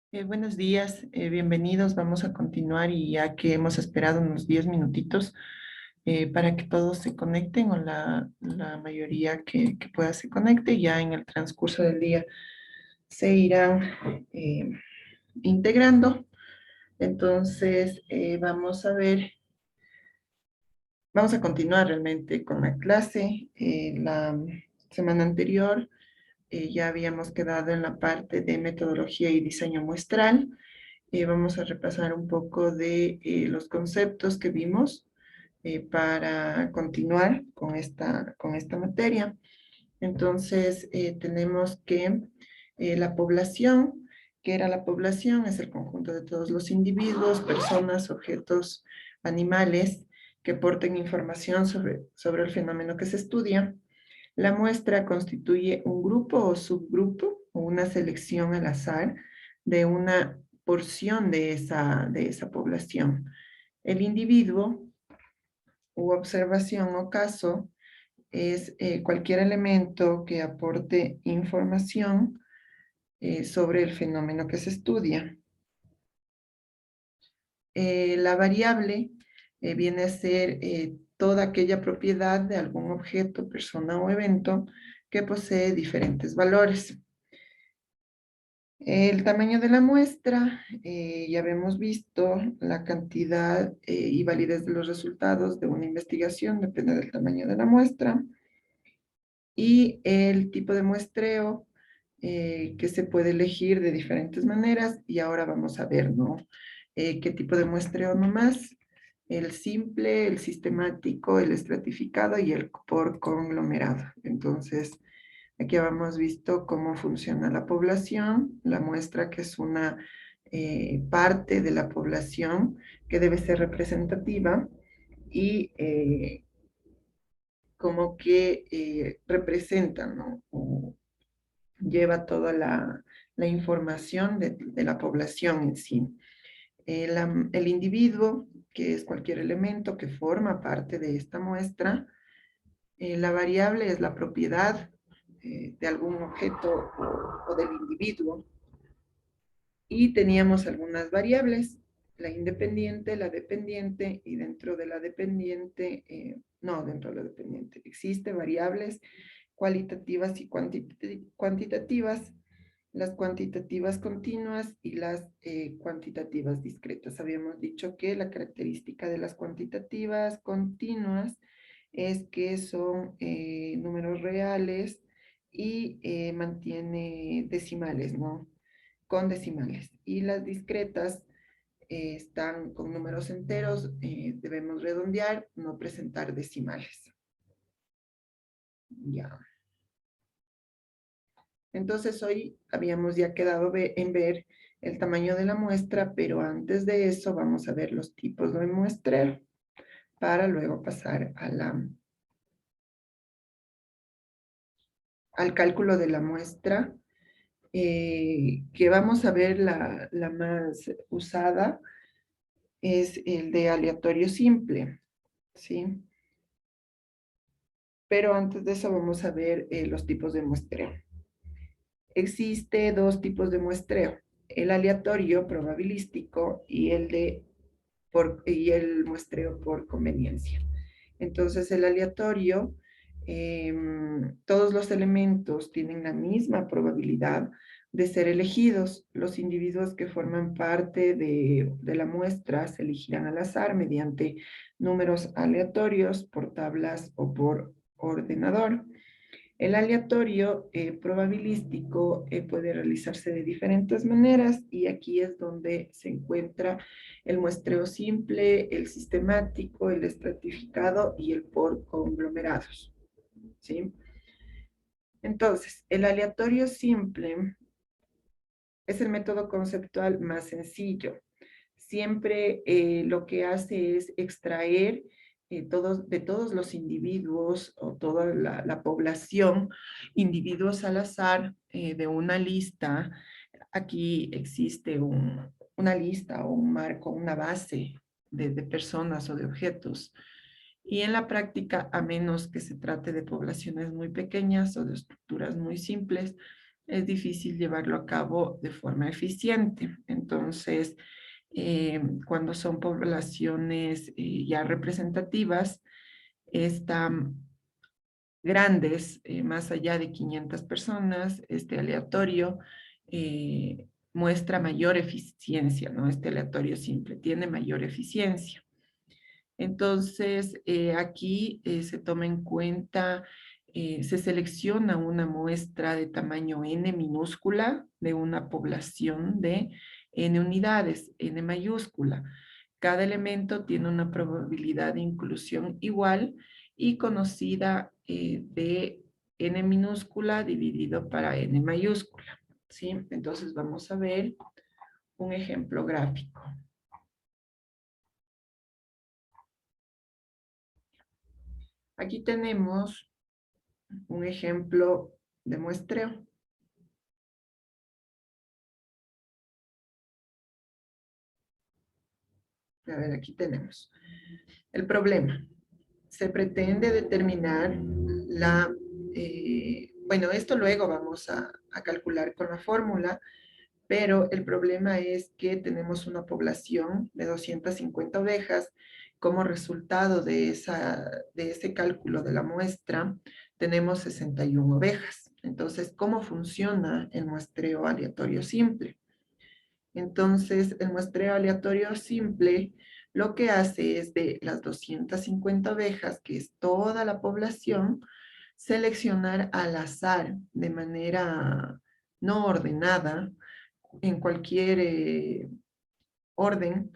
Buenos días, bienvenidos. Vamos a continuar y ya que hemos esperado unos 10 minutitos para que todos se conecten o la mayoría que pueda se conecte, ya en el transcurso del día se irán integrando. Entonces, vamos a continuar realmente con la clase. La semana anterior ya habíamos quedado en la parte de metodología y diseño muestral. Vamos a repasar un poco de los conceptos que vimos para continuar con esta materia. Entonces, tenemos que la población, que era la población, es el conjunto de todos los individuos, personas, objetos, animales que aporten información sobre el fenómeno que se estudia. La muestra constituye un grupo o subgrupo o una selección al azar de una porción de esa población. El individuo u observación o caso es cualquier elemento que aporte información sobre el fenómeno que se estudia. La variable viene a ser toda aquella propiedad de algún objeto, persona o evento que posee diferentes valores. El tamaño de la muestra, ya habíamos visto la cantidad y validez de los resultados de una investigación, depende del tamaño de la muestra, y el tipo de muestreo que se puede elegir de diferentes maneras, y ahora vamos a ver, ¿no? ¿Qué tipo de muestreo nomás? El simple, el sistemático, el estratificado y el por conglomerado. Entonces, aquí habíamos visto cómo funciona la población, la muestra que es una parte de la población que debe ser representativa y como que representa, ¿no? O lleva toda la información de la población en sí. El individuo, que es cualquier elemento que forma parte de esta muestra. La variable es la propiedad de algún objeto o del individuo. Y teníamos algunas variables, la independiente, la dependiente, y dentro de la dependiente, no, dentro de la dependiente, existen variables cualitativas y cuantitativas, las cuantitativas continuas y las cuantitativas discretas. Habíamos dicho que la característica de las cuantitativas continuas es que son números reales y mantiene decimales, ¿no? Con decimales. Y las discretas están con números enteros, debemos redondear, no presentar decimales. Ya. Entonces hoy habíamos ya quedado en ver el tamaño de la muestra, pero antes de eso vamos a ver los tipos de muestreo para luego pasar al cálculo de la muestra, que vamos a ver la más usada es el de aleatorio simple, ¿sí? Pero antes de eso vamos a ver los tipos de muestreo. Existe dos tipos de muestreo, el aleatorio probabilístico y y el muestreo por conveniencia. Entonces, el aleatorio, todos los elementos tienen la misma probabilidad de ser elegidos. Los individuos que forman parte de la muestra se elegirán al azar mediante números aleatorios por tablas o por ordenador. El aleatorio probabilístico puede realizarse de diferentes maneras y aquí es donde se encuentra el muestreo simple, el sistemático, el estratificado y el por conglomerados, ¿sí? Entonces, el aleatorio simple es el método conceptual más sencillo. Siempre lo que hace es extraer de todos los individuos o toda la población, individuos al azar de una lista. Aquí existe una lista o un marco, una base de personas o de objetos. Y en la práctica, a menos que se trate de poblaciones muy pequeñas o de estructuras muy simples, es difícil llevarlo a cabo de forma eficiente. Entonces, cuando son poblaciones ya representativas, están grandes, más allá de 500 personas, este aleatorio muestra mayor eficiencia, ¿no? Este aleatorio simple tiene mayor eficiencia. Entonces, aquí se toma en cuenta, se selecciona una muestra de tamaño n minúscula de una población de n unidades, n mayúscula. Cada elemento tiene una probabilidad de inclusión igual y conocida de n minúscula dividido para n mayúscula, ¿sí? Entonces vamos a ver un ejemplo gráfico. Aquí tenemos un ejemplo de muestreo. A ver, aquí tenemos. El problema. Se pretende determinar la... bueno, esto luego vamos a calcular con la fórmula, pero el problema es que tenemos una población de 250 ovejas. Como resultado de ese cálculo de la muestra, tenemos 61 ovejas. Entonces, ¿cómo funciona el muestreo aleatorio simple? Entonces, el muestreo aleatorio simple lo que hace es de las 250 ovejas, que es toda la población, seleccionar al azar de manera no ordenada, en cualquier orden,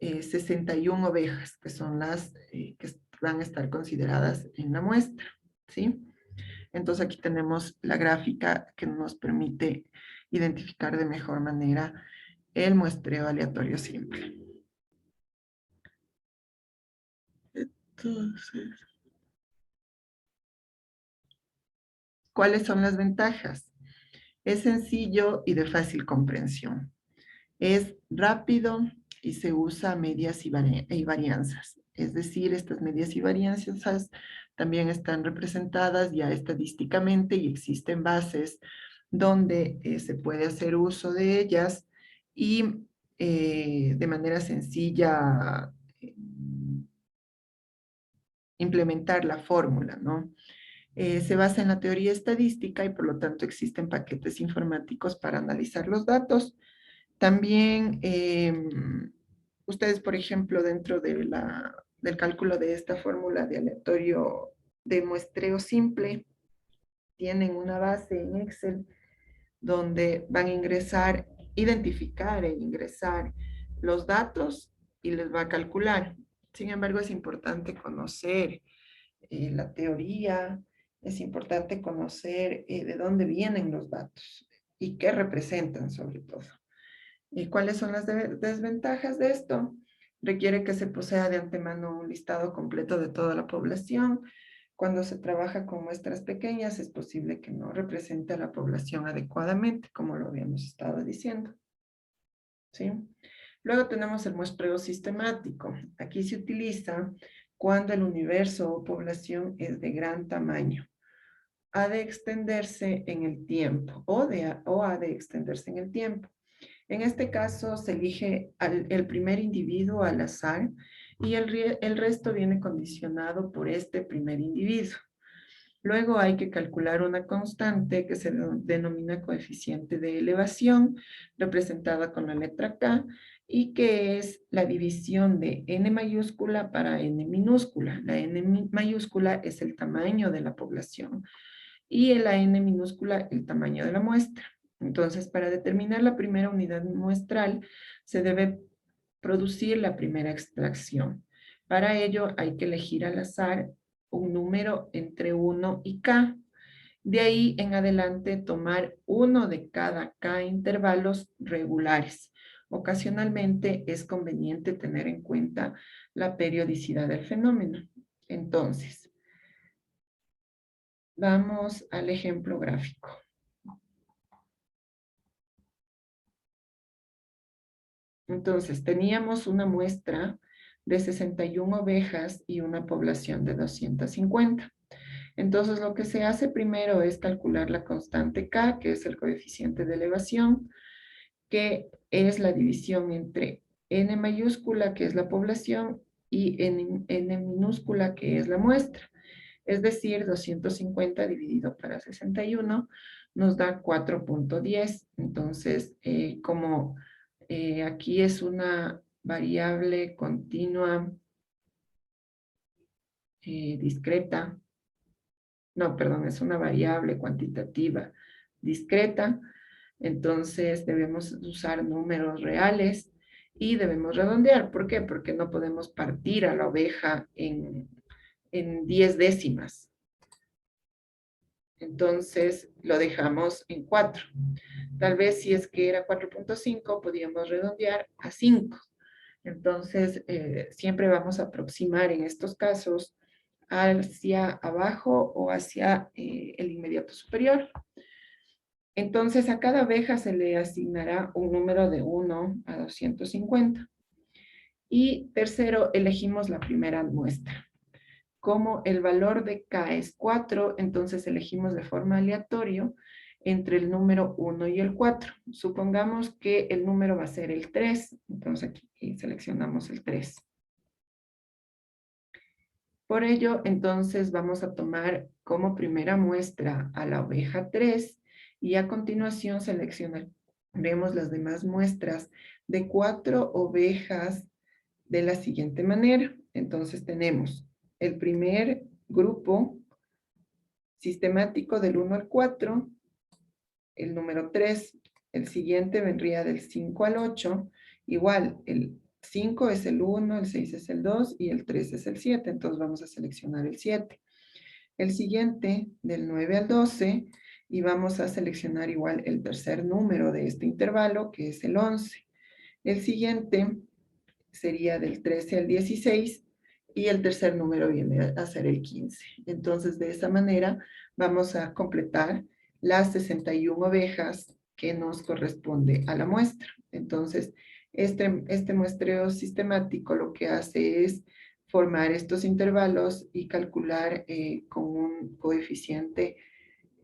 61 ovejas, que son las que van a estar consideradas en la muestra, ¿sí? Entonces aquí tenemos la gráfica que nos permite identificar de mejor manera el muestreo aleatorio simple. Entonces, ¿cuáles son las ventajas? Es sencillo y de fácil comprensión. Es rápido y se usa medias y varianzas. Es decir, estas medias y varianzas también están representadas ya estadísticamente y existen bases donde se puede hacer uso de ellas y de manera sencilla implementar la fórmula, ¿no? Se basa en la teoría estadística y por lo tanto existen paquetes informáticos para analizar los datos. También ustedes, por ejemplo, dentro del cálculo de esta fórmula de aleatorio de muestreo simple, tienen una base en Excel donde van a ingresar, identificar e ingresar los datos y les va a calcular. Sin embargo, es importante conocer la teoría, es importante conocer de dónde vienen los datos y qué representan sobre todo. ¿Y cuáles son las desventajas de esto? Requiere que se posea de antemano un listado completo de toda la población. Cuando se trabaja con muestras pequeñas es posible que no represente a la población adecuadamente, como lo habíamos estado diciendo. ¿Sí? Luego tenemos el muestreo sistemático. Aquí se utiliza cuando el universo o población es de gran tamaño. Ha de extenderse en el tiempo o ha de extenderse en el tiempo. En este caso se elige el primer individuo al azar y el resto viene condicionado por este primer individuo. Luego hay que calcular una constante que se denomina coeficiente de elevación, representada con la letra K, y que es la división de n mayúscula para n minúscula. La n mayúscula es el tamaño de la población y la n minúscula el tamaño de la muestra. Entonces, para determinar la primera unidad muestral, se debe producir la primera extracción. Para ello, hay que elegir al azar un número entre 1 y k. De ahí en adelante, tomar uno de cada k intervalos regulares. Ocasionalmente es conveniente tener en cuenta la periodicidad del fenómeno. Entonces, vamos al ejemplo gráfico. Entonces, teníamos una muestra de 61 ovejas y una población de 250. Entonces, lo que se hace primero es calcular la constante K, que es el coeficiente de elevación, que es la división entre N mayúscula, que es la población, y N minúscula, que es la muestra. Es decir, 250 dividido para 61 nos da 4.10. Entonces, como aquí es una variable continua discreta, no, perdón, es una variable cuantitativa discreta, entonces debemos usar números reales y debemos redondear. ¿Por qué? Porque no podemos partir a la oveja en 10 décimas. Entonces lo dejamos en 4. Tal vez si es que era 4.5, podríamos redondear a 5. Entonces, siempre vamos a aproximar en estos casos hacia abajo o hacia el inmediato superior. Entonces, a cada abeja se le asignará un número de 1 a 250. Y tercero, elegimos la primera muestra. Como el valor de K es 4, entonces elegimos de forma aleatoria entre el número 1 y el 4. Supongamos que el número va a ser el 3, entonces aquí seleccionamos el 3. Por ello, entonces vamos a tomar como primera muestra a la oveja 3 y a continuación seleccionaremos las demás muestras de 4 ovejas de la siguiente manera. Entonces tenemos el primer grupo sistemático del 1 al 4, el número 3, el siguiente vendría del 5 al 8, igual el 5 es el 1, el 6 es el 2 y el 3 es el 7, entonces vamos a seleccionar el 7. El siguiente del 9 al 12 y vamos a seleccionar igual el tercer número de este intervalo, que es el 11. El siguiente sería del 13 al 16 y el tercer número viene a ser el 15. Entonces, de esa manera vamos a completar las 61 ovejas que nos corresponde a la muestra. Entonces, este muestreo sistemático lo que hace es formar estos intervalos y calcular con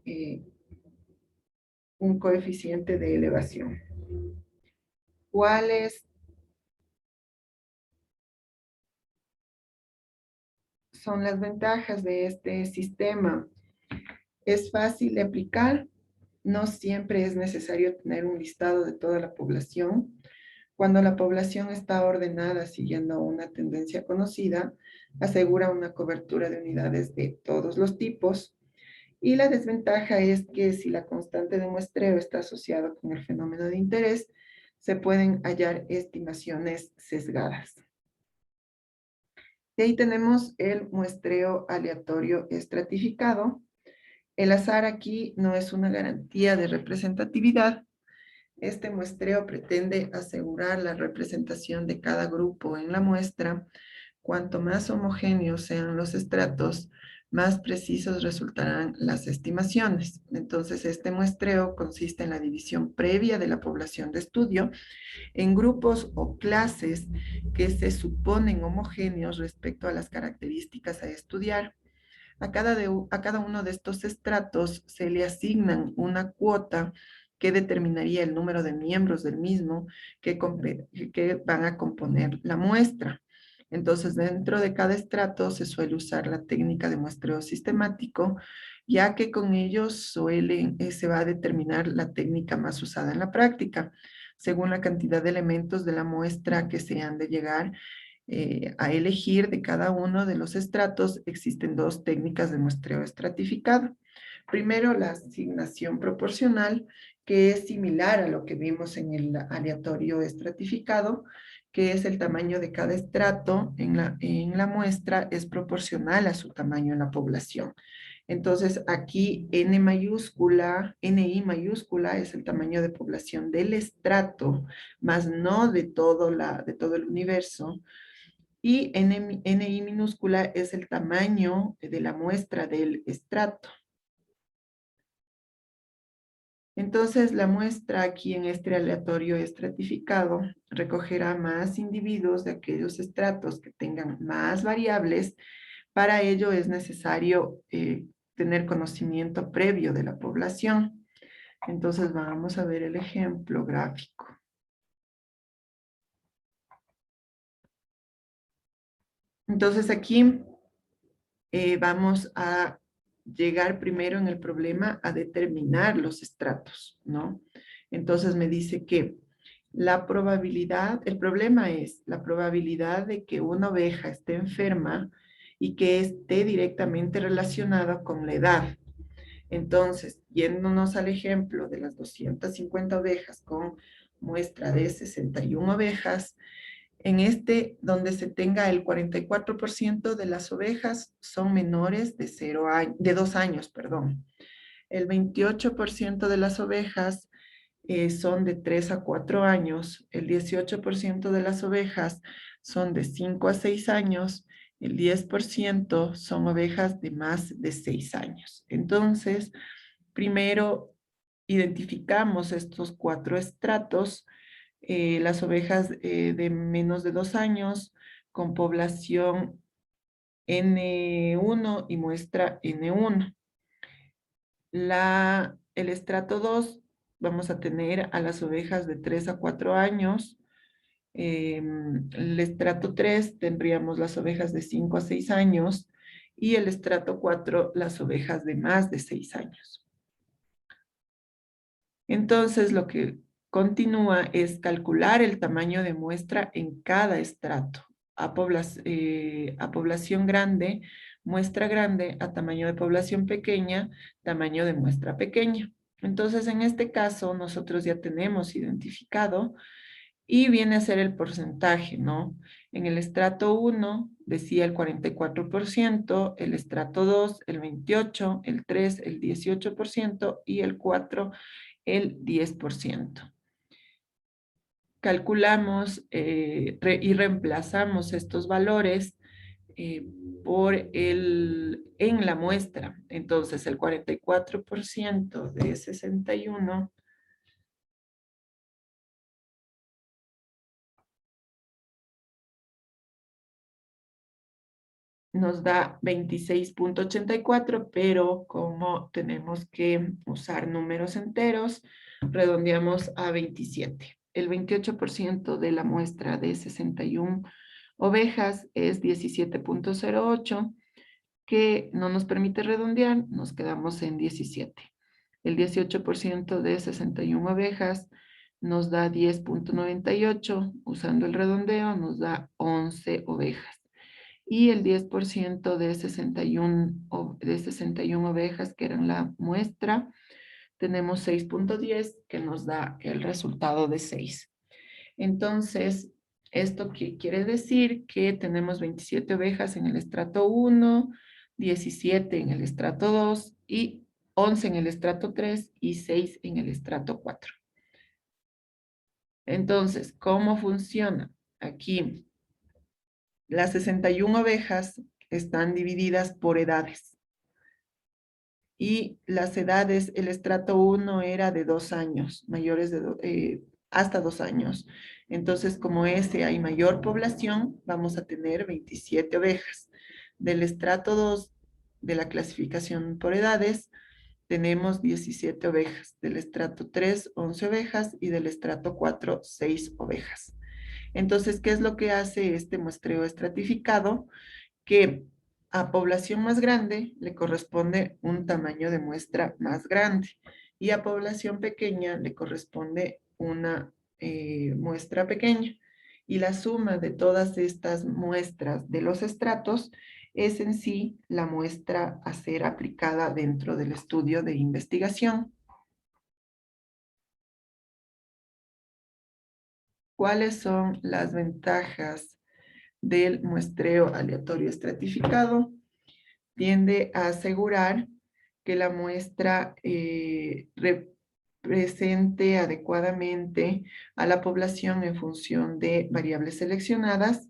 eh, un coeficiente de elevación. ¿Cuáles son las ventajas de este sistema? Es fácil de aplicar, no siempre es necesario tener un listado de toda la población. Cuando la población está ordenada siguiendo una tendencia conocida, asegura una cobertura de unidades de todos los tipos. Y la desventaja es que si la constante de muestreo está asociada con el fenómeno de interés, se pueden hallar estimaciones sesgadas. Y ahí tenemos el muestreo aleatorio estratificado. El azar aquí no es una garantía de representatividad. Este muestreo pretende asegurar la representación de cada grupo en la muestra. Cuanto más homogéneos sean los estratos, más precisos resultarán las estimaciones. Entonces, este muestreo consiste en la división previa de la población de estudio en grupos o clases que se suponen homogéneos respecto a las características a estudiar. A cada uno de estos estratos se le asignan una cuota que determinaría el número de miembros del mismo que van a componer la muestra. Entonces, dentro de cada estrato se suele usar la técnica de muestreo sistemático, ya que con ellos se va a determinar la técnica más usada en la práctica, según la cantidad de elementos de la muestra que se han de llegar a elegir de cada uno de los estratos. Existen dos técnicas de muestreo estratificado. Primero, la asignación proporcional, que es similar a lo que vimos en el aleatorio estratificado, que es el tamaño de cada estrato en la muestra es proporcional a su tamaño en la población. Entonces, aquí N mayúscula, NI mayúscula es el tamaño de población del estrato, más no de todo el universo. Y NI minúscula es el tamaño de la muestra del estrato. Entonces, la muestra aquí en este aleatorio estratificado recogerá más individuos de aquellos estratos que tengan más variables. Para ello es necesario tener conocimiento previo de la población. Entonces vamos a ver el ejemplo gráfico. Entonces aquí vamos a llegar primero en el problema a determinar los estratos, ¿no? Entonces me dice que la probabilidad, el problema es la probabilidad de que una oveja esté enferma y que esté directamente relacionada con la edad. Entonces, yéndonos al ejemplo de las 250 ovejas con muestra de 61 ovejas, en este, donde se tenga el 44% de las ovejas son menores de, 2 años, perdón. El 28% de las ovejas son de 3 a 4 años, el 18% de las ovejas son de 5 a 6 años, el 10% son ovejas de más de 6 años. Entonces, primero identificamos estos 4 estratos, las ovejas de menos de 2 años con población N1 y muestra N1. El estrato 2 vamos a tener a las ovejas de 3 a 4 años. El estrato 3 tendríamos las ovejas de 5 a 6 años y el estrato 4 las ovejas de más de 6 años. Entonces lo que continúa es calcular el tamaño de muestra en cada estrato. A población grande, muestra grande, a tamaño de población pequeña, tamaño de muestra pequeña. Entonces, en este caso, nosotros ya tenemos identificado y viene a ser el porcentaje, ¿no? En el estrato 1 decía el 44%, el estrato 2 el 28%, el 3 el 18% y el 4 el 10%. Calculamos y reemplazamos estos valores en la muestra. Entonces, el 44% de 61 nos da 26.84, pero como tenemos que usar números enteros, redondeamos a 27. El 28% de la muestra de 61 ovejas es 17.08, que no nos permite redondear, nos quedamos en 17. El 18% de 61 ovejas nos da 10.98, usando el redondeo nos da 11 ovejas. Y el 10% de 61 ovejas, que eran la muestra, tenemos 6.10, que nos da el resultado de 6. Entonces, ¿esto qué quiere decir? Que tenemos 27 ovejas en el estrato 1, 17 en el estrato 2 y 11 en el estrato 3 y 6 en el estrato 4. Entonces, ¿cómo funciona? Aquí, las 61 ovejas están divididas por edades. Y las edades, el estrato 1 era de 2 años, mayores de hasta 2 años. Entonces, como ese hay mayor población, vamos a tener 27 ovejas. Del estrato 2 de la clasificación por edades, tenemos 17 ovejas. Del estrato 3, 11 ovejas. Y del estrato 4, 6 ovejas. Entonces, ¿qué es lo que hace este muestreo estratificado? Que a población más grande le corresponde un tamaño de muestra más grande y a población pequeña le corresponde una muestra pequeña. Y la suma de todas estas muestras de los estratos es en sí la muestra a ser aplicada dentro del estudio de investigación. ¿Cuáles son las ventajas del muestreo aleatorio estratificado? Tiende a asegurar que la muestra represente adecuadamente a la población en función de variables seleccionadas,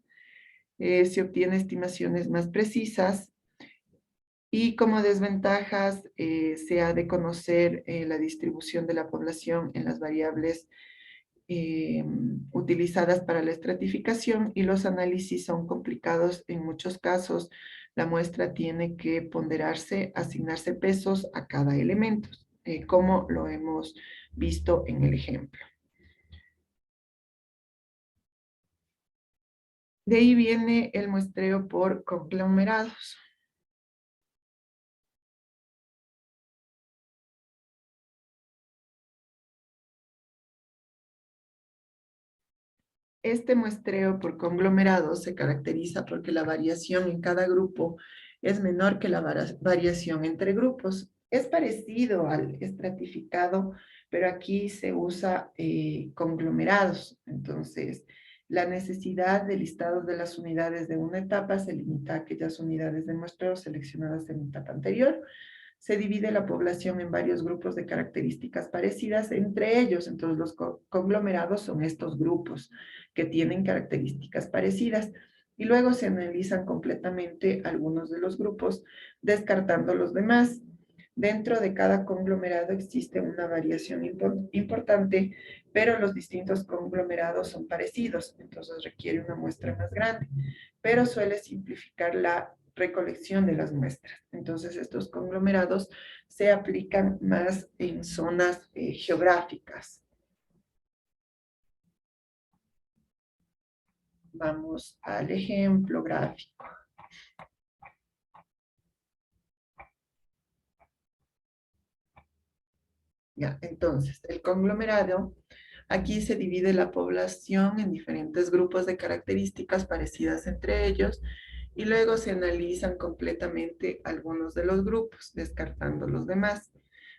se obtiene estimaciones más precisas y como desventajas se ha de conocer la distribución de la población en las variables utilizadas para la estratificación y los análisis son complicados en muchos casos la muestra tiene que ponderarse, asignarse pesos a cada elemento, como lo hemos visto en el ejemplo. De ahí viene el muestreo por conglomerados. Este muestreo por conglomerados se caracteriza porque la variación en cada grupo es menor que la variación entre grupos. Es parecido al estratificado, pero aquí se usa conglomerados. Entonces, la necesidad de listados de las unidades de una etapa se limita a aquellas unidades de muestreo seleccionadas en la etapa anterior. Se divide la población en varios grupos de características parecidas entre ellos. Entonces, los conglomerados son estos grupos que tienen características parecidas. Y luego se analizan completamente algunos de los grupos, descartando los demás. Dentro de cada conglomerado existe una variación importante, pero los distintos conglomerados son parecidos, entonces requiere una muestra más grande, pero suele simplificar la recolección de las muestras. Entonces, estos conglomerados se aplican más en zonas geográficas. Vamos al ejemplo gráfico. Ya, entonces, el conglomerado, aquí se divide la población en diferentes grupos de características parecidas entre ellos y luego se analizan completamente algunos de los grupos, descartando los demás.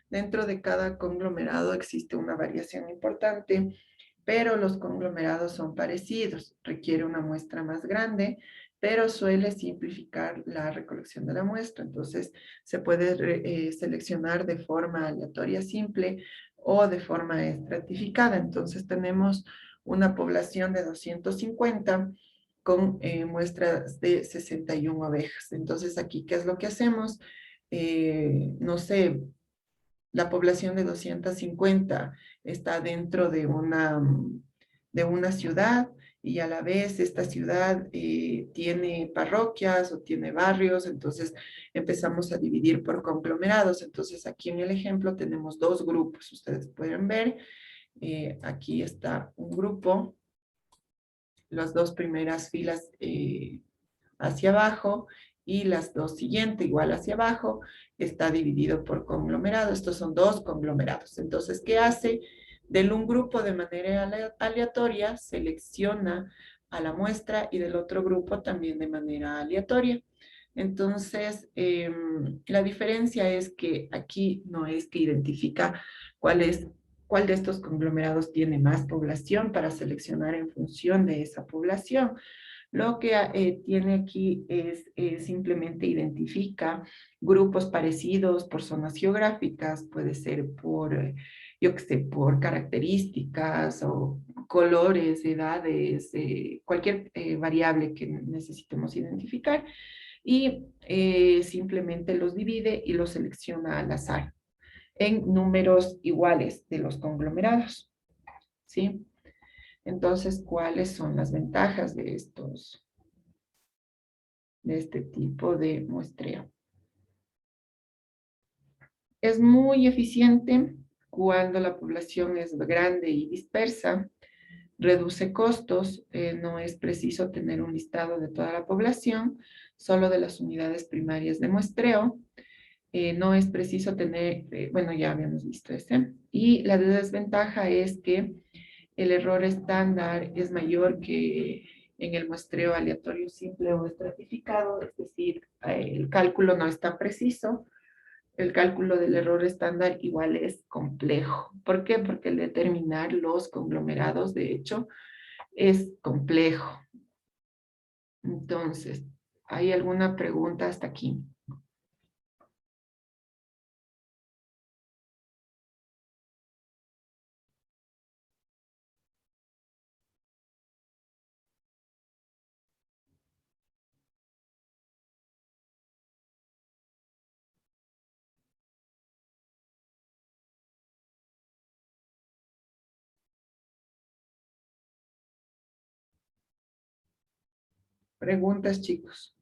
Dentro de cada conglomerado existe una variación importante, pero los conglomerados son parecidos, requiere una muestra más grande, pero suele simplificar la recolección de la muestra. Entonces, se puede seleccionar de forma aleatoria simple o de forma estratificada. Entonces, tenemos una población de 250 con muestras de 61 ovejas. Entonces, aquí, ¿qué es lo que hacemos? No sé, la población de 250 está dentro de una ciudad y a la vez esta ciudad tiene parroquias o tiene barrios, entonces empezamos a dividir por conglomerados. Entonces aquí en el ejemplo tenemos dos grupos, ustedes pueden ver, aquí está un grupo, las dos primeras filas hacia abajo y las dos siguientes igual hacia abajo, está dividido por conglomerado. Estos son dos conglomerados. Entonces, ¿qué hace? Del un grupo de manera aleatoria, selecciona a la muestra y del otro grupo también de manera aleatoria. Entonces, la diferencia es que aquí no es que identifica cuál es cuál de estos conglomerados tiene más población para seleccionar en función de esa población. Lo que tiene aquí es simplemente identifica grupos parecidos por zonas geográficas, puede ser por, yo qué sé, por características o colores, edades, cualquier variable que necesitemos identificar y simplemente los divide y los selecciona al azar en números iguales de los conglomerados, ¿sí? Entonces, ¿cuáles son las ventajas de este tipo de muestreo? Es muy eficiente cuando la población es grande y dispersa, reduce costos, no es preciso tener un listado de toda la población, solo de las unidades primarias de muestreo, no es preciso tener, bueno, ya habíamos visto ese, y la desventaja es que el error estándar es mayor que en el muestreo aleatorio simple o estratificado, es decir, el cálculo no es tan preciso, el cálculo del error estándar igual es complejo. ¿Por qué? Porque el determinar los conglomerados, de hecho, es complejo. Entonces, ¿hay alguna pregunta hasta aquí? Preguntas, chicos.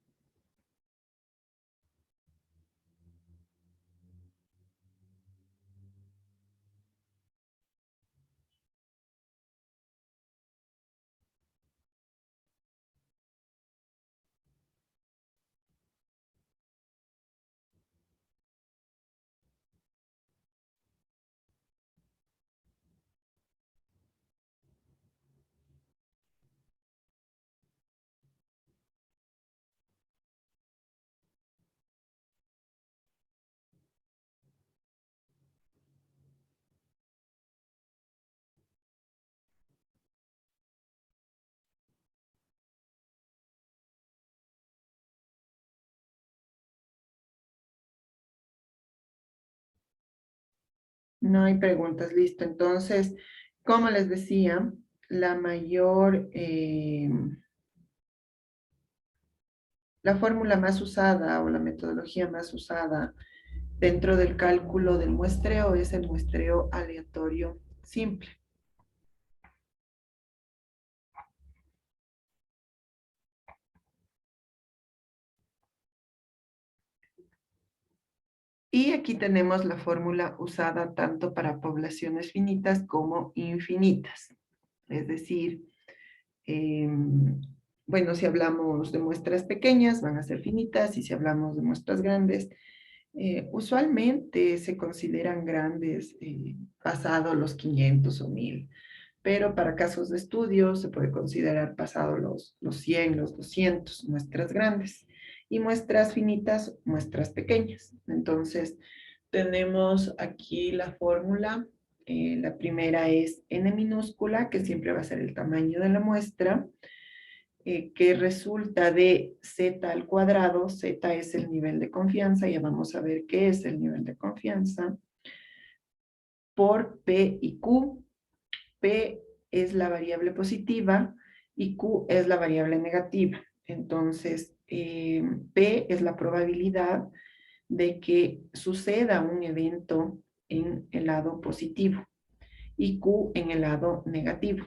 No hay preguntas, listo. Entonces, como les decía, la mayor, la fórmula más usada o la metodología más usada dentro del cálculo del muestreo es el muestreo aleatorio simple. Y aquí tenemos la fórmula usada tanto para poblaciones finitas como infinitas. Es decir, bueno, si hablamos de muestras pequeñas, van a ser finitas, y si hablamos de muestras grandes, usualmente se consideran grandes pasado los 500 o 1000, pero para casos de estudio se puede considerar pasado los 100, los 200 muestras grandes, y muestras finitas, muestras pequeñas. Entonces, tenemos aquí la fórmula. La primera es n minúscula, que siempre va a ser el tamaño de la muestra, que resulta de z al cuadrado. Z es el nivel de confianza, ya vamos a ver qué es el nivel de confianza, por P y Q. P es la variable positiva y Q es la variable negativa. Entonces, P es la probabilidad de que suceda un evento en el lado positivo y Q en el lado negativo.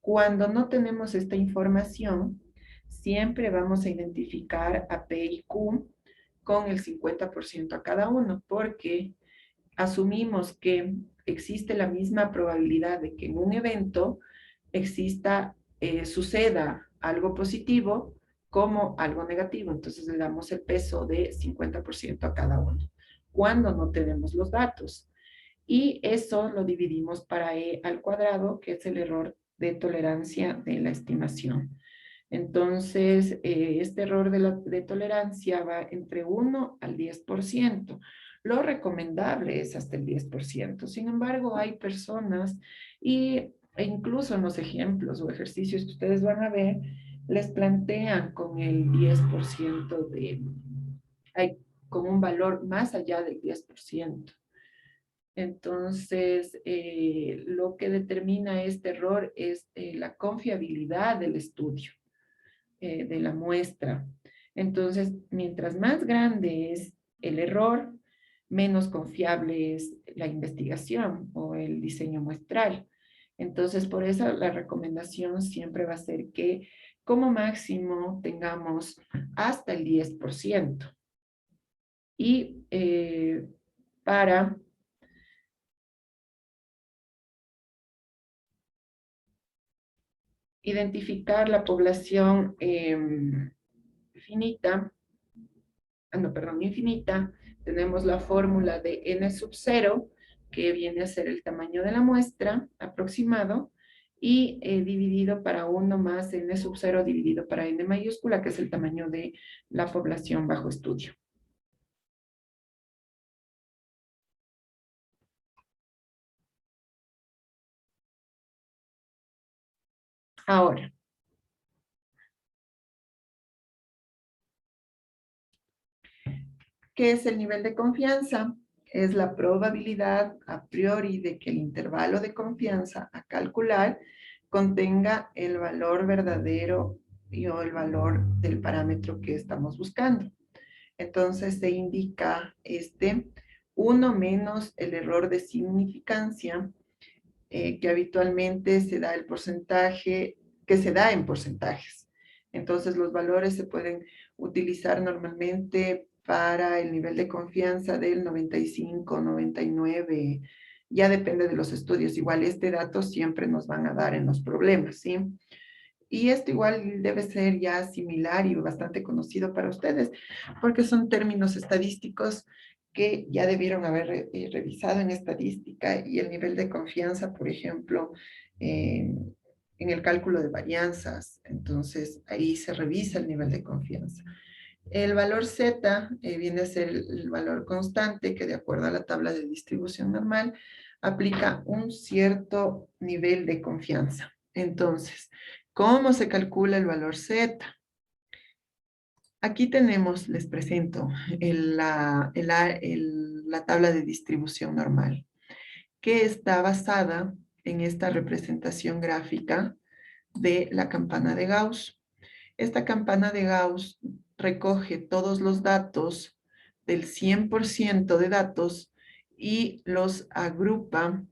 Cuando no tenemos esta información, siempre vamos a identificar a P y Q con el 50% a cada uno, porque asumimos que existe la misma probabilidad de que en un evento suceda algo positivo como algo negativo. Entonces le damos el peso de 50% a cada uno, cuando no tenemos los datos. Y eso lo dividimos para E al cuadrado, que es el error de tolerancia de la estimación. Entonces, este error de tolerancia va entre 1 al 10%. Lo recomendable es hasta el 10%. Sin embargo, hay personas e incluso en los ejemplos o ejercicios que ustedes van a ver, les plantean con el 10% con un valor más allá del 10%. Entonces, lo que determina este error es la confiabilidad del estudio, de la muestra. Entonces, mientras más grande es el error, menos confiable es la investigación o el diseño muestral. Entonces, por eso la recomendación siempre va a ser que como máximo tengamos hasta el 10%. Y para identificar la población finita, no, perdón, infinita, tenemos la fórmula de n sub 0, que viene a ser el tamaño de la muestra aproximado, y dividido para 1 más n sub 0 dividido para n mayúscula, que es el tamaño de la población bajo estudio. Ahora, ¿qué es el nivel de confianza? Es la probabilidad a priori de que el intervalo de confianza a calcular contenga el valor verdadero o el valor del parámetro que estamos buscando. Entonces se indica 1 menos el error de significancia, que habitualmente se da el porcentaje, que se da en porcentajes. Entonces los valores se pueden utilizar normalmente para el nivel de confianza del 95, 99, ya depende de los estudios. Igual este dato siempre nos van a dar en los problemas, ¿sí? Y esto igual debe ser ya similar y bastante conocido para ustedes, porque son términos estadísticos que ya debieron haber revisado en estadística, y el nivel de confianza, por ejemplo, en el cálculo de varianzas. Entonces, ahí se revisa el nivel de confianza. El valor Z viene a ser el valor constante que, de acuerdo a la tabla de distribución normal, aplica un cierto nivel de confianza. Entonces, ¿cómo se calcula el valor Z? Aquí tenemos, les presento, la tabla de distribución normal. que está basada en esta representación gráfica de la campana de Gauss. Esta campana de Gauss recoge todos los datos del 100% de datos y los agrupa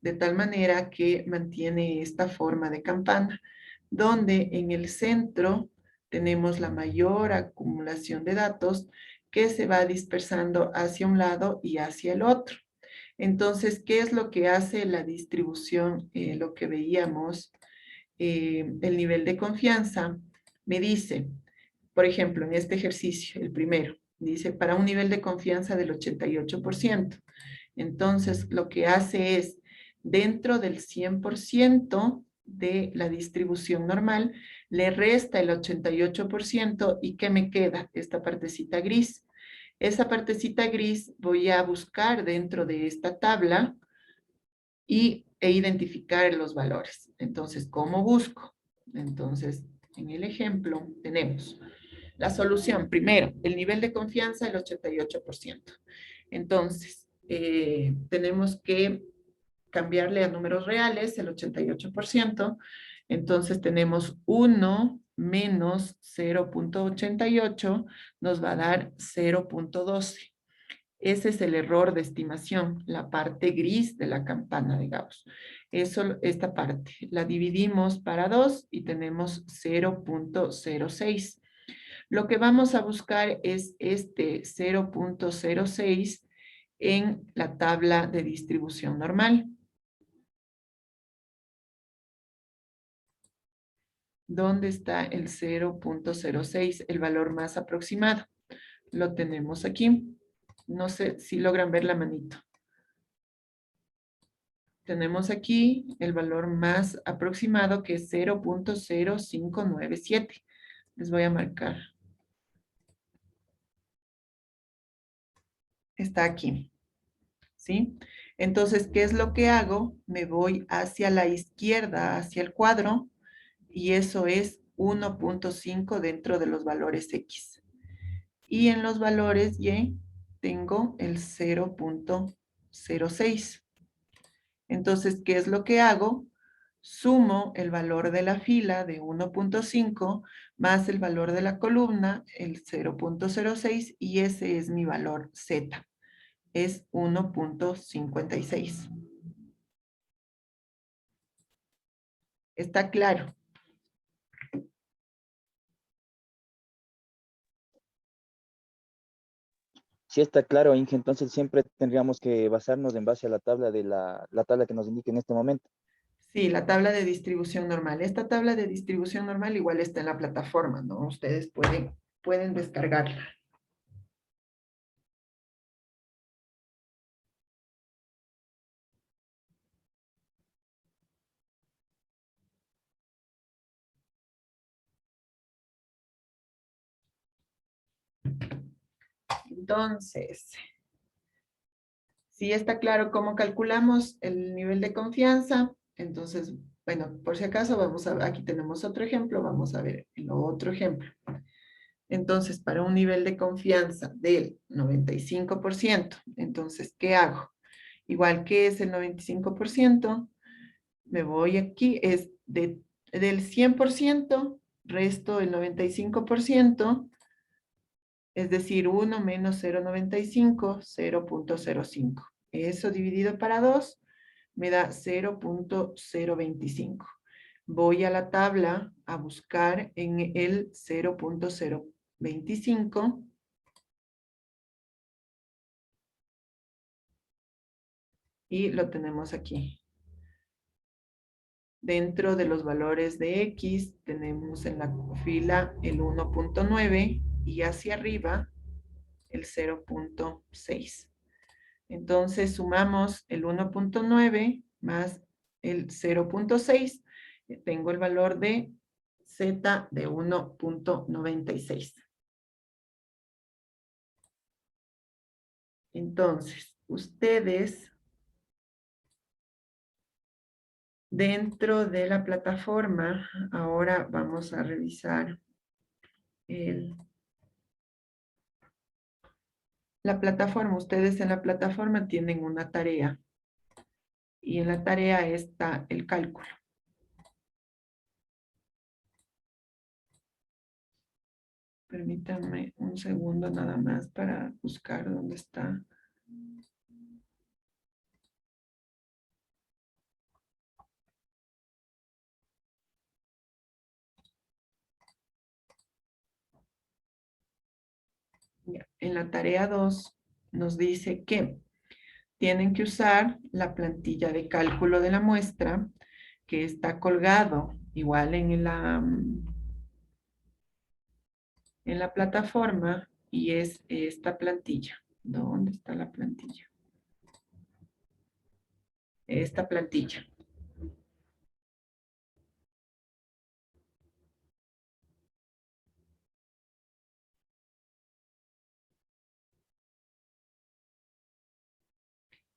de tal manera que mantiene esta forma de campana, donde en el centro tenemos la mayor acumulación de datos que se va dispersando hacia un lado y hacia el otro. Entonces, ¿qué es lo que hace la distribución? Lo que veíamos, el nivel de confianza, me dice, por ejemplo, en este ejercicio, el primero, dice para un nivel de confianza del 88%. Entonces, lo que hace es, dentro del 100% de la distribución normal, le resta el 88% y ¿qué me queda? Esta partecita gris. Esa partecita gris voy a buscar dentro de esta tabla e identificar los valores. Entonces, ¿cómo busco? Entonces, en el ejemplo tenemos la solución. Primero, el nivel de confianza, el 88%. Entonces, tenemos que cambiarle a números reales el 88%. Entonces, tenemos 1 menos 0.88 nos va a dar 0.12. Ese es el error de estimación, la parte gris de la campana de Gauss. Esta parte la dividimos para 2 y tenemos 0.06. Lo que vamos a buscar es este 0.06 en la tabla de distribución normal. ¿Dónde está el 0.06, el valor más aproximado? Lo tenemos aquí. No sé si logran ver la manito. Tenemos aquí el valor más aproximado que es 0.0597. Les voy a marcar. Está aquí. ¿Sí? Entonces, ¿qué es lo que hago? Me voy hacia la izquierda, hacia el cuadro, y eso es 1.5 dentro de los valores X. Y en los valores Y tengo el 0.06. Entonces, ¿qué es lo que hago? Sumo el valor de la fila de 1.5 más el valor de la columna, el 0.06, y ese es mi valor Z. Es 1.56. ¿Está claro? Sí está claro, Inge, entonces siempre tendríamos que basarnos en base a la tabla de la tabla que nos indique en este momento. Sí, la tabla de distribución normal. Esta tabla de distribución normal igual está en la plataforma, ¿no? Ustedes pueden descargarla. Entonces, si está claro cómo calculamos el nivel de confianza, entonces, bueno, por si acaso, aquí tenemos otro ejemplo, vamos a ver el otro ejemplo. Entonces, para un nivel de confianza del 95%, entonces, ¿qué hago? Igual que es el 95%, me voy aquí, es del 100%, resto el 95%, es decir, 1 menos 0.95, 0.05. Eso dividido para 2 me da 0.025. Voy a la tabla a buscar en el 0.025 y lo tenemos aquí. Dentro de los valores de X tenemos en la fila el 1.9 y hacia arriba el 0.6. Entonces sumamos el 1.9 más el 0.6. Tengo el valor de Z de 1.96. Entonces, ustedes dentro de la plataforma, ahora vamos a revisar la plataforma. Ustedes en la plataforma tienen una tarea y en la tarea está el cálculo. Permítanme un segundo nada más para buscar dónde está. Ya, en la tarea 2 nos dice que tienen que usar la plantilla de cálculo de la muestra que está colgado igual en la plataforma y es esta plantilla. ¿Dónde está la plantilla? Esta plantilla.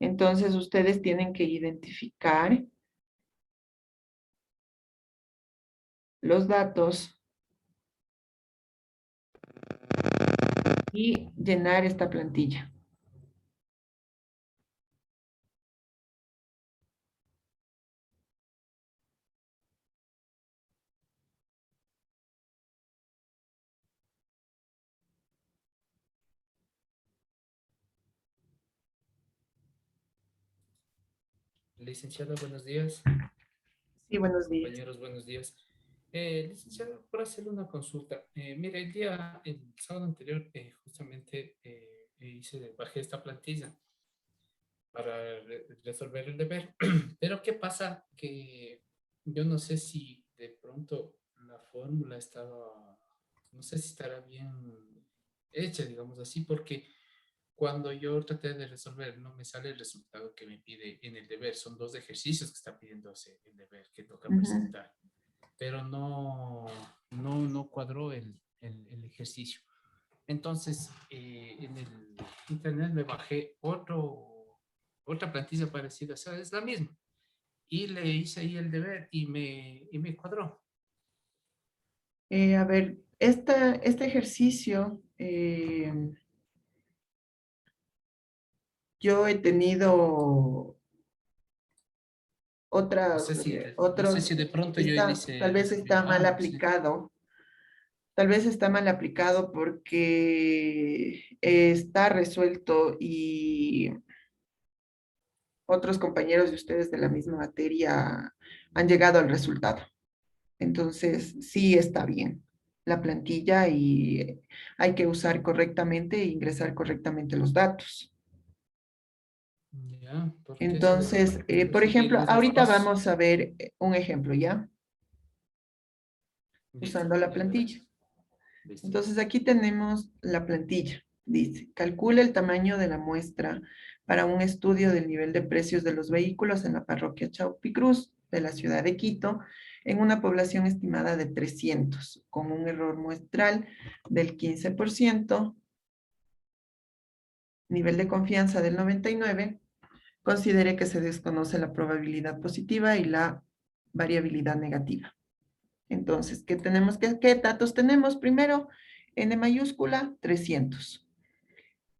Entonces ustedes tienen que identificar los datos y llenar esta plantilla. Licenciado, buenos días. Sí, buenos días. Compañeros, buenos días. Licenciado, por hacerle una consulta. Mire, el sábado anterior, justamente bajé esta plantilla para resolver el deber. Pero ¿qué pasa? Que yo no sé si de pronto la fórmula estaba, no sé si estará bien hecha, digamos así, porque cuando yo traté de resolver, no me sale el resultado que me pide en el deber. Son dos ejercicios que está pidiéndose el deber que toca presentar, pero no cuadró el ejercicio. Entonces, en el internet me bajé otra plantilla parecida, o sea, es la misma. Y le hice ahí el deber y me cuadró. A ver, este ejercicio, yo he tenido No sé otros, si de pronto yo tal vez hice bien. está mal Sí. aplicado. Tal vez está mal aplicado porque está resuelto y otros compañeros de ustedes de la misma materia han llegado al resultado. Entonces, sí está bien la plantilla y hay que usar correctamente e ingresar correctamente los datos. Ya, porque eso de Entonces, de por seguir ejemplo, los ahorita pasos. vamos a ver un ejemplo, ¿ya? Listo, Usando la ya plantilla. verás. Listo. Entonces, aquí tenemos la plantilla. Dice, calcula el tamaño de la muestra para un estudio del nivel de precios de los vehículos en la parroquia Chaupicruz de la ciudad de Quito, en una población estimada de 300, con un error muestral del 15%, nivel de confianza del 99%. Considere que se desconoce la probabilidad positiva y la variabilidad negativa. Entonces, ¿qué datos tenemos? Primero, n mayúscula, 300.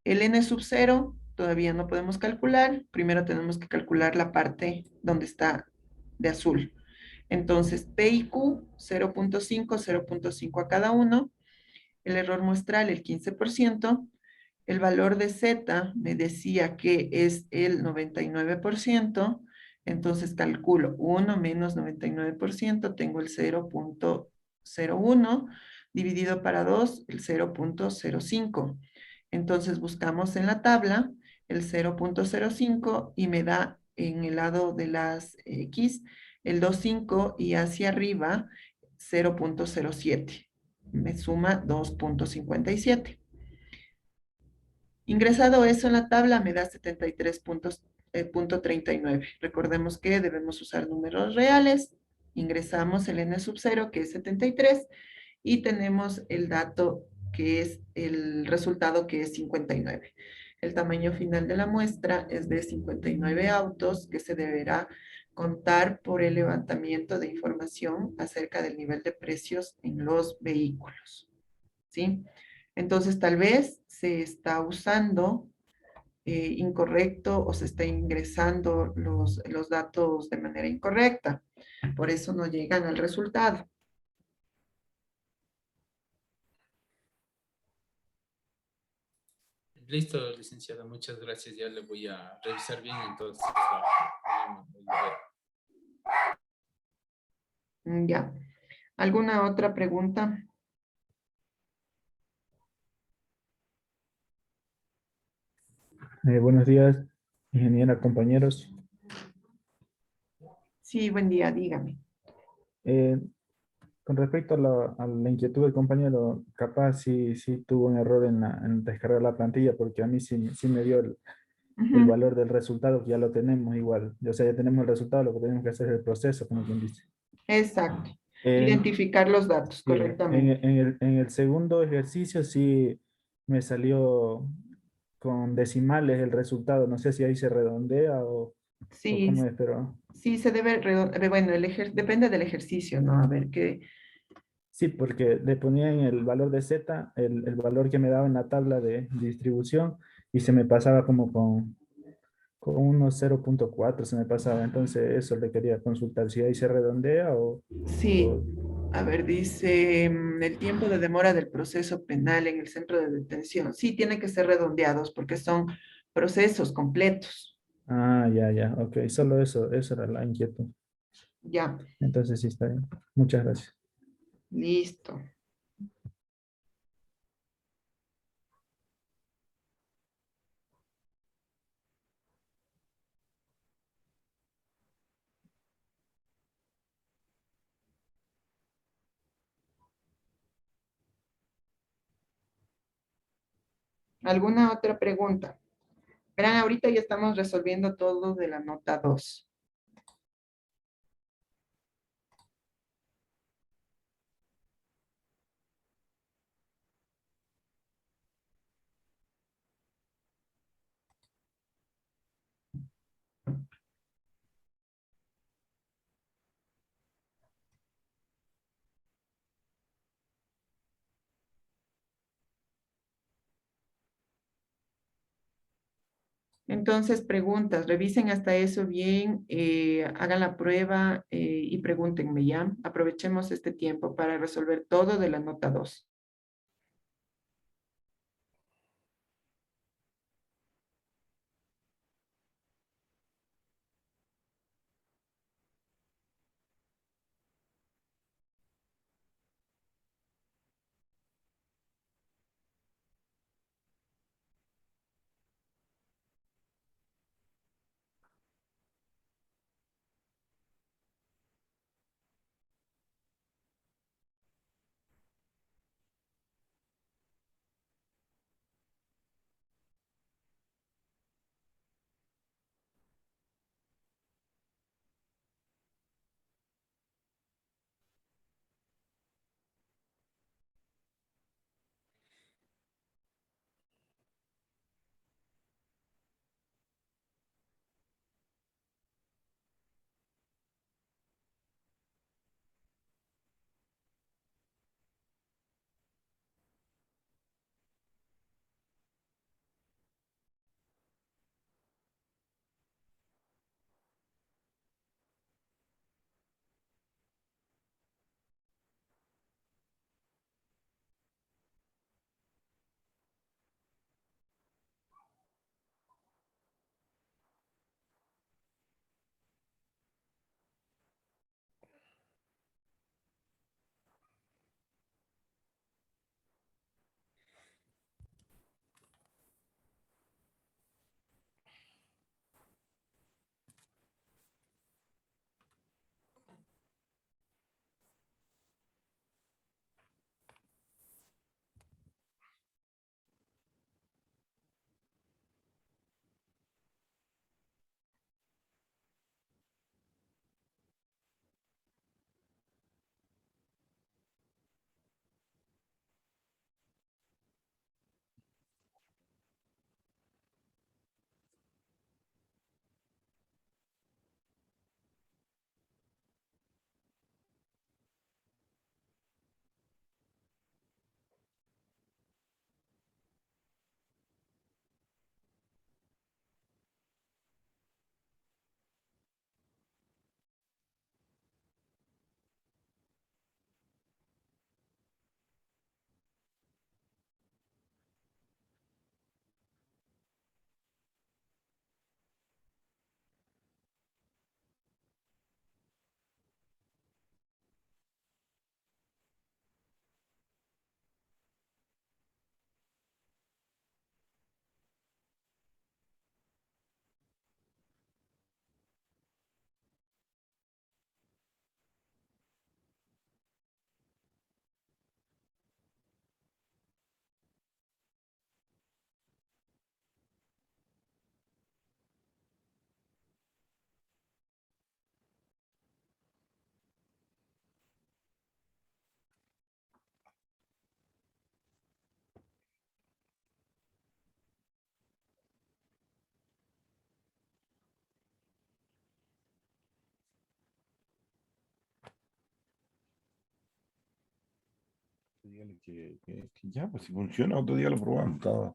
El n sub 0 todavía no podemos calcular. Primero tenemos que calcular la parte donde está de azul. Entonces, P y Q, 0.5, 0.5 a cada uno. El error muestral, el 15%. El valor de Z me decía que es el 99%. Entonces calculo 1 menos 99%, tengo el 0.01 dividido para 2, el 0.05. Entonces buscamos en la tabla el 0.05 y me da en el lado de las X el 2.5 y hacia arriba 0.07. Me suma 2.57. Ingresado eso en la tabla me da 73.39. Recordemos que debemos usar números reales. Ingresamos el n sub 0, que es 73, y tenemos el dato que es el resultado, que es 59. El tamaño final de la muestra es de 59 autos, que se deberá contar por el levantamiento de información acerca del nivel de precios en los vehículos. ¿Sí? Entonces, tal vez se está usando incorrecto o se está ingresando los datos de manera incorrecta. Por eso no llegan al resultado. Listo, licenciada, muchas gracias. Ya le voy a revisar bien entonces Ya. ¿Alguna otra pregunta? Buenos días, ingeniera, compañeros. Sí, buen día, dígame. Eh, con respecto a la inquietud del compañero, capaz sí tuvo un error en descargar la plantilla, porque a mí sí me dio el Ujú, valor del resultado, que ya lo tenemos igual. O sea, ya tenemos el resultado, lo que tenemos que hacer es el proceso, como quien dice. exacto. En, Identificar los datos sí, correctamente. en el segundo ejercicio sí me salió con decimales el resultado. No sé si ahí se redondea o Sí, cómo es, pero... sí se debe, bueno, depende del ejercicio, ¿no? A ver qué. Sí, porque le ponía en el valor de Z el valor que me daba en la tabla de distribución y se me pasaba como con unos 0,4 se me pasaba. Entonces eso le quería consultar si ahí se redondea Sí, o- a ver, dice el tiempo de demora del proceso penal en el centro de detención. Sí, tiene que ser redondeados porque son procesos completos. Ah, ya, ok. Solo eso era la inquietud. Ya, Entonces sí está bien. Muchas gracias. listo. ¿Alguna otra pregunta? Verán, ahorita ya estamos resolviendo todo de la nota 2. Entonces, preguntas, revisen hasta eso bien, hagan la prueba y pregúntenme ya. Aprovechemos este tiempo para resolver todo de la nota 2. dígale que ya, pues si funciona, otro día lo probamos.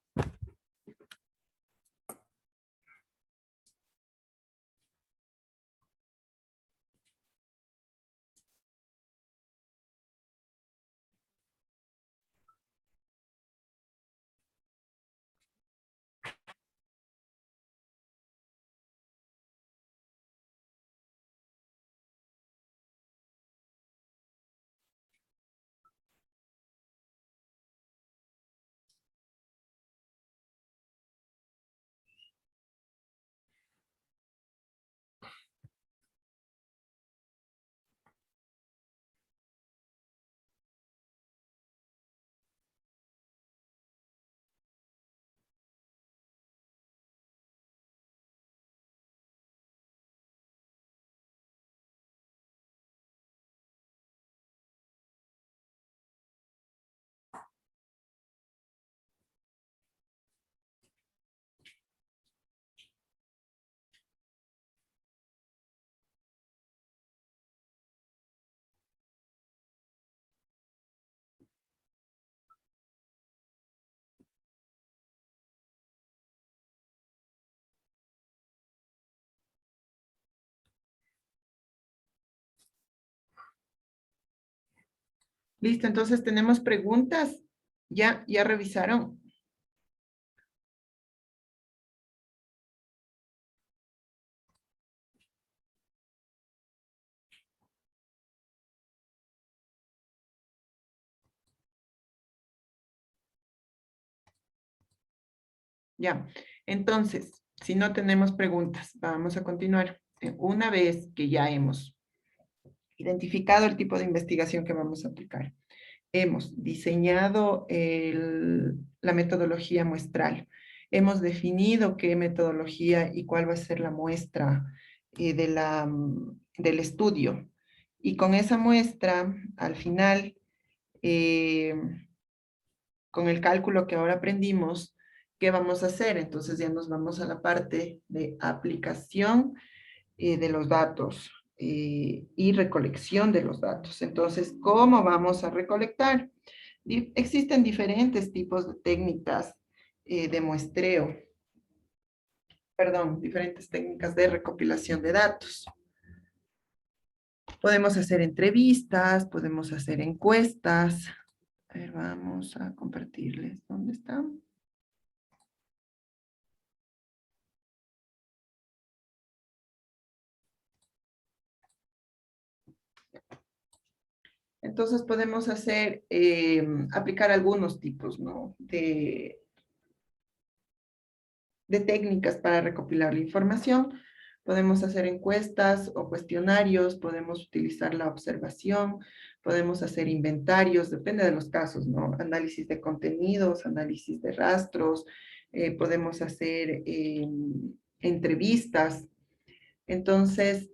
Listo, entonces tenemos preguntas. Ya revisaron. Ya, entonces, si no tenemos preguntas, vamos a continuar. Una vez que ya hemos identificado el tipo de investigación que vamos a aplicar, hemos diseñado la metodología muestral, hemos definido qué metodología y cuál va a ser la muestra del estudio. Y con esa muestra, al final, eh, con el cálculo que ahora aprendimos, ¿qué vamos a hacer? Entonces ya nos vamos a la parte de aplicación de los datos y recolección de los datos. Entonces, ¿cómo vamos a recolectar? Existen diferentes tipos de técnicas de muestreo, perdón, diferentes técnicas de recopilación de datos. Podemos hacer entrevistas, podemos hacer encuestas. A ver, vamos a compartirles. ¿Dónde están? Entonces podemos hacer, aplicar algunos tipos, ¿no? de técnicas para recopilar la información. Podemos hacer encuestas o cuestionarios, podemos utilizar la observación, podemos hacer inventarios, depende de los casos, ¿no? Análisis de contenidos, análisis de rastros, podemos hacer entrevistas. Entonces,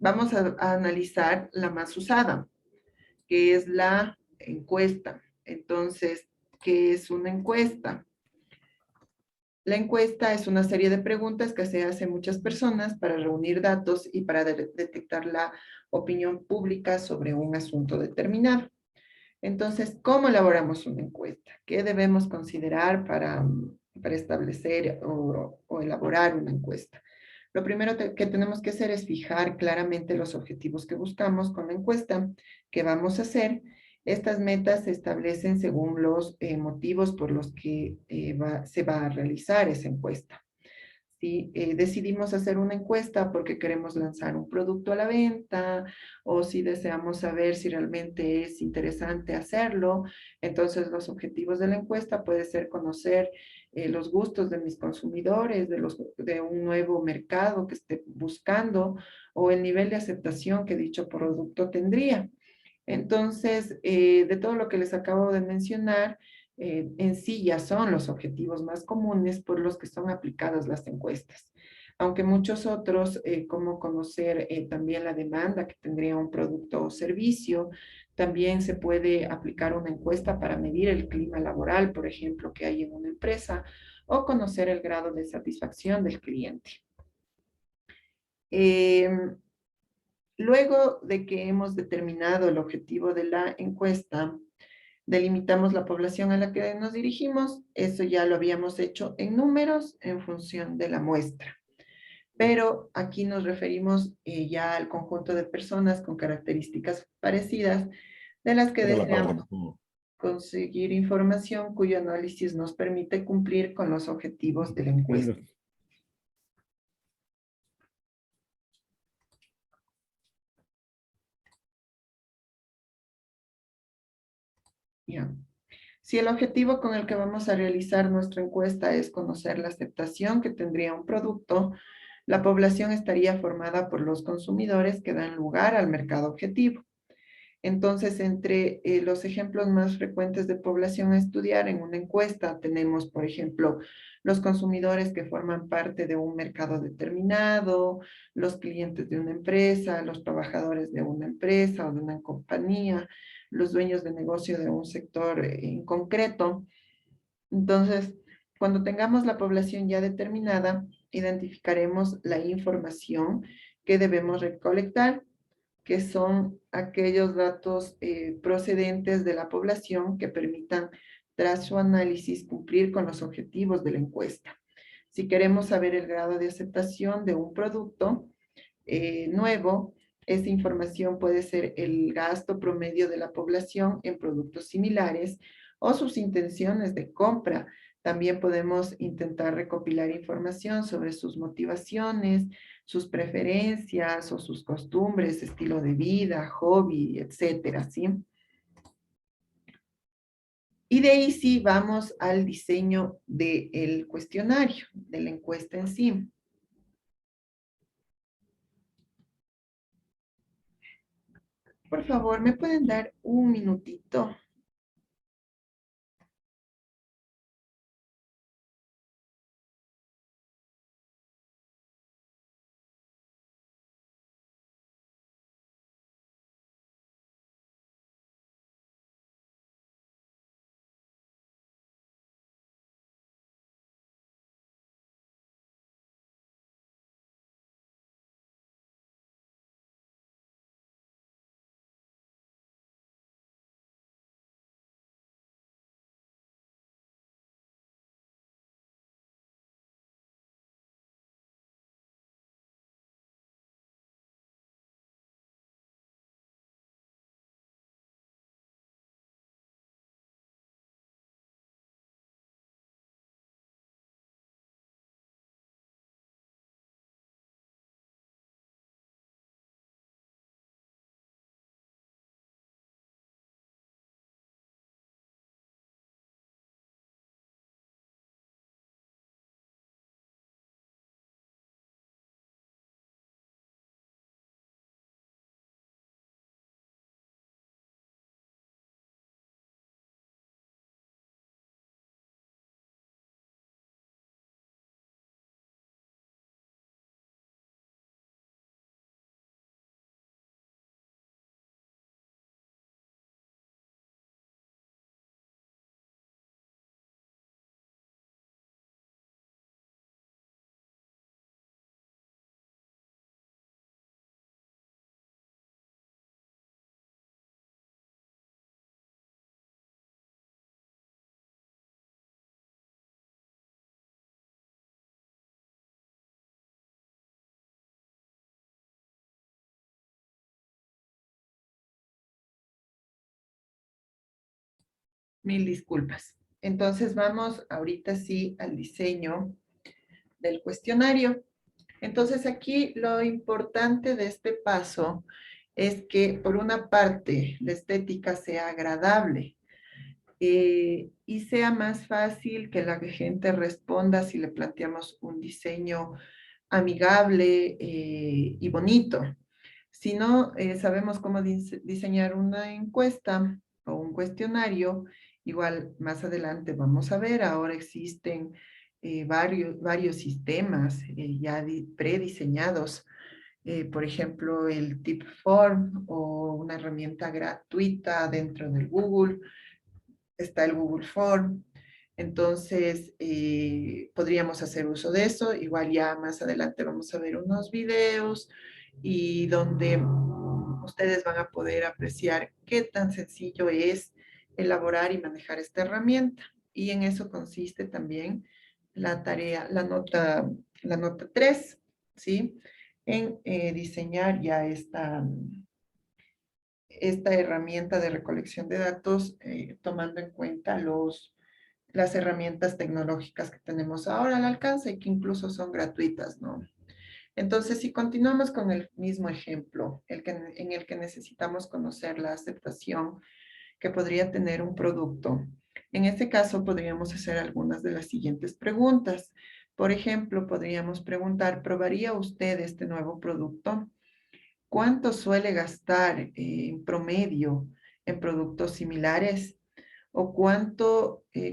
vamos a analizar la más usada, que es la encuesta. Entonces, ¿qué es una encuesta? La encuesta es una serie de preguntas que se hace a muchas personas para reunir datos y para detectar la opinión pública sobre un asunto determinado. Entonces, ¿cómo elaboramos una encuesta? ¿Qué debemos considerar para establecer o elaborar una encuesta? Lo primero que tenemos que hacer es fijar claramente los objetivos que buscamos con la encuesta que vamos a hacer. Estas metas se establecen según los motivos por los que se va a realizar esa encuesta. Si decidimos hacer una encuesta porque queremos lanzar un producto a la venta o si deseamos saber si realmente es interesante hacerlo, entonces los objetivos de la encuesta puede ser conocer los gustos de mis consumidores, de un nuevo mercado que esté buscando o el nivel de aceptación que dicho producto tendría. Entonces, de todo lo que les acabo de mencionar, en sí ya son los objetivos más comunes por los que son aplicadas las encuestas. Aunque muchos otros, como conocer también la demanda que tendría un producto o servicio, también se puede aplicar una encuesta para medir el clima laboral, por ejemplo, que hay en una empresa, o conocer el grado de satisfacción del cliente. Luego de que hemos determinado el objetivo de la encuesta, delimitamos la población a la que nos dirigimos. Eso ya lo habíamos hecho en números en función de la muestra. Pero aquí nos referimos ya al conjunto de personas con características parecidas de las que Era la cuarta, deseamos por favor. conseguir información cuyo análisis nos permite cumplir con los objetivos de la encuesta. Ya. Si el objetivo con el que vamos a realizar nuestra encuesta es conocer la aceptación que tendría un producto, la población estaría formada por los consumidores que dan lugar al mercado objetivo. Entonces, entre los ejemplos más frecuentes de población a estudiar en una encuesta tenemos, por ejemplo, los consumidores que forman parte de un mercado determinado, los clientes de una empresa, los trabajadores de una empresa o de una compañía, los dueños de negocio de un sector en concreto. Entonces, cuando tengamos la población ya determinada, identificaremos la información que debemos recolectar, que son aquellos datos procedentes de la población que permitan, tras su análisis, cumplir con los objetivos de la encuesta. Si queremos saber el grado de aceptación de un producto nuevo, esa información puede ser el gasto promedio de la población en productos similares o sus intenciones de compra. También podemos intentar recopilar información sobre sus motivaciones, sus preferencias o sus costumbres, estilo de vida, hobby, etcétera, ¿sí? Y de ahí sí vamos al diseño del cuestionario, de la encuesta en sí. Por favor, ¿me pueden dar un minutito? Mil disculpas. Entonces vamos ahorita sí al diseño del cuestionario. Entonces aquí lo importante de este paso es que por una parte la estética sea agradable y sea más fácil que la gente responda si le planteamos un diseño amigable y bonito. Si no sabemos cómo diseñar una encuesta o un cuestionario, igual más adelante vamos a ver, ahora existen varios sistemas ya prediseñados, por ejemplo, el Tipform o una herramienta gratuita dentro del Google, está el Google Form. Entonces, podríamos hacer uso de eso. Igual ya más adelante vamos a ver unos videos y donde ustedes van a poder apreciar qué tan sencillo es elaborar y manejar esta herramienta. Y en eso consiste también la tarea, la nota 3, ¿sí? En diseñar ya esta herramienta de recolección de datos, tomando en cuenta las herramientas tecnológicas que tenemos ahora al alcance y que incluso son gratuitas, ¿no? Entonces, si continuamos con el mismo ejemplo, en el que necesitamos conocer la aceptación que podría tener un producto, en este caso podríamos hacer algunas de las siguientes preguntas. Por ejemplo, podríamos preguntar, ¿probaría usted este nuevo producto? ¿Cuánto suele gastar en promedio en productos similares? ¿O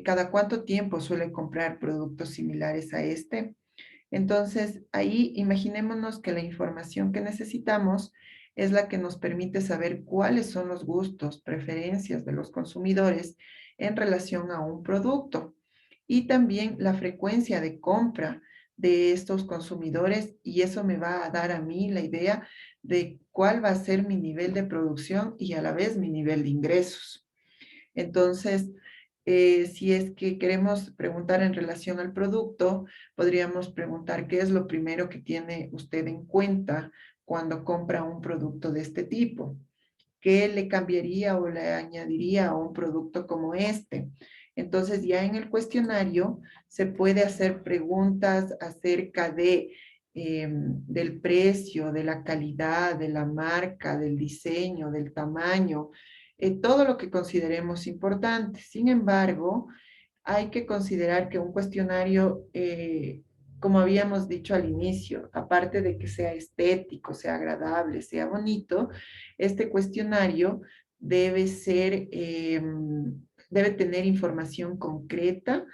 cada cuánto tiempo suele comprar productos similares a este? Entonces, ahí imaginémonos que la información que necesitamos es la que nos permite saber cuáles son los gustos, preferencias de los consumidores en relación a un producto y también la frecuencia de compra de estos consumidores, y eso me va a dar a mí la idea de cuál va a ser mi nivel de producción y a la vez mi nivel de ingresos. Entonces, si es que queremos preguntar en relación al producto, podríamos preguntar qué es lo primero que tiene usted en cuenta cuando compra un producto de este tipo. ¿Qué le cambiaría o le añadiría a un producto como este? Entonces, ya en el cuestionario se puede hacer preguntas acerca del precio, de la calidad, de la marca, del diseño, del tamaño, todo lo que consideremos importante. Sin embargo, hay que considerar que un cuestionario, como habíamos dicho al inicio, aparte de que sea estético, sea agradable, sea bonito, este cuestionario debe debe tener información concreta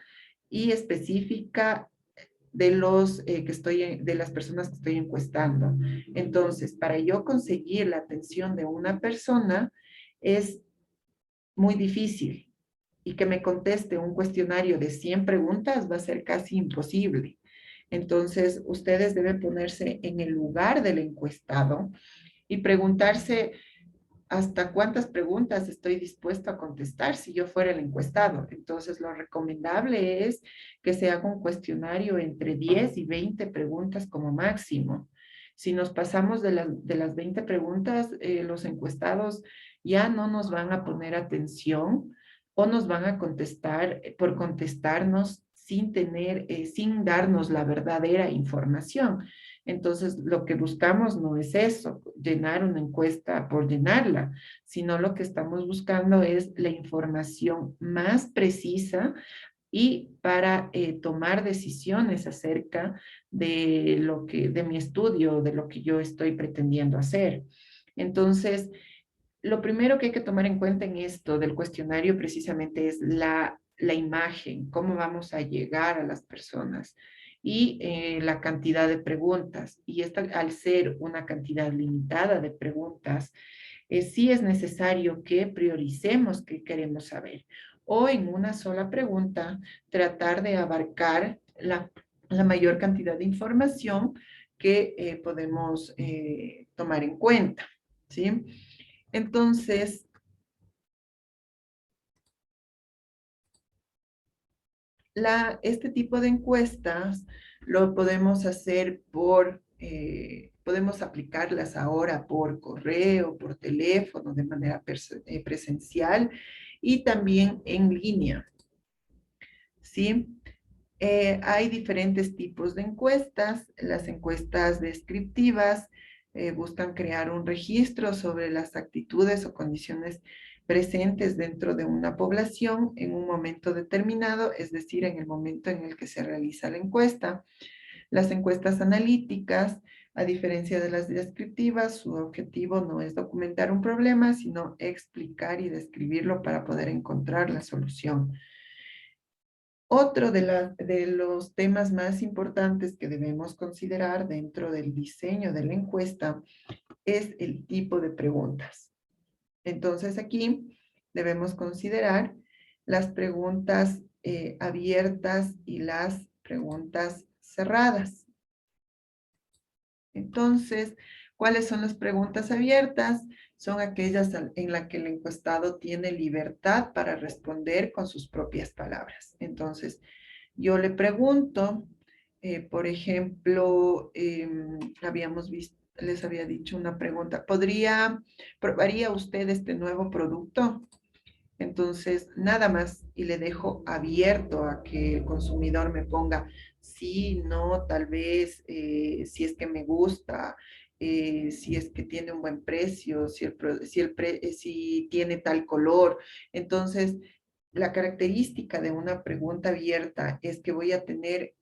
y específica de las personas que estoy encuestando. Entonces, para yo conseguir la atención de una persona es muy difícil, y que me conteste un cuestionario de 100 preguntas va a ser casi imposible. Entonces, ustedes deben ponerse en el lugar del encuestado y preguntarse hasta cuántas preguntas estoy dispuesto a contestar si yo fuera el encuestado. Entonces, lo recomendable es que se haga un cuestionario entre 10 y 20 preguntas como máximo. Si nos pasamos de las 20 preguntas, los encuestados ya no nos van a poner atención o nos van a contestar por contestarnos sin darnos la verdadera información. Entonces, lo que buscamos no es eso, llenar una encuesta por llenarla, sino lo que estamos buscando es la información más precisa y para tomar decisiones acerca de mi estudio, de lo que yo estoy pretendiendo hacer. Entonces, lo primero que hay que tomar en cuenta en esto del cuestionario precisamente es la imagen, cómo vamos a llegar a las personas y la cantidad de preguntas. Y esta, al ser una cantidad limitada de preguntas, sí es necesario que prioricemos qué queremos saber. O en una sola pregunta, tratar de abarcar la mayor cantidad de información que podemos tomar en cuenta, ¿sí? Entonces, este tipo de encuestas lo podemos hacer podemos aplicarlas ahora por correo, por teléfono, de manera presencial y también en línea, ¿sí? Hay diferentes tipos de encuestas. Las encuestas descriptivas buscan crear un registro sobre las actitudes o condiciones presentes dentro de una población en un momento determinado, es decir, en el momento en el que se realiza la encuesta. Las encuestas analíticas, a diferencia de las descriptivas, su objetivo no es documentar un problema, sino explicar y describirlo para poder encontrar la solución. Otro de los temas más importantes que debemos considerar dentro del diseño de la encuesta es el tipo de preguntas. Entonces aquí debemos considerar las preguntas abiertas y las preguntas cerradas. Entonces, ¿Cuáles son las preguntas abiertas? Son aquellas en las que el encuestado tiene libertad para responder con sus propias palabras. Entonces, yo le pregunto, por ejemplo, les había dicho una pregunta, ¿probaría usted este nuevo producto? Entonces, nada más, y le dejo abierto a que el consumidor me ponga sí, no, tal vez, si es que me gusta, si es que tiene un buen precio, si tiene tal color. Entonces, la característica de una pregunta abierta es que voy a tener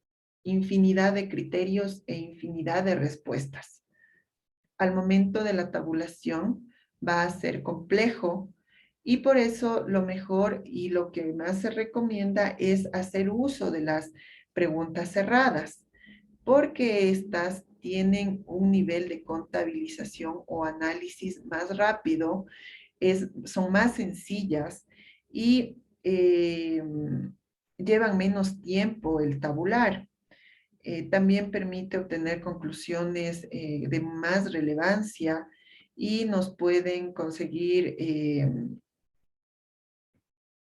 infinidad de criterios e infinidad de respuestas. Al momento de la tabulación va a ser complejo y por eso lo mejor y lo que más se recomienda es hacer uso de las preguntas cerradas, porque estas tienen un nivel de contabilización o análisis más rápido, son más sencillas y llevan menos tiempo el tabular. También permite obtener conclusiones de más relevancia y nos pueden conseguir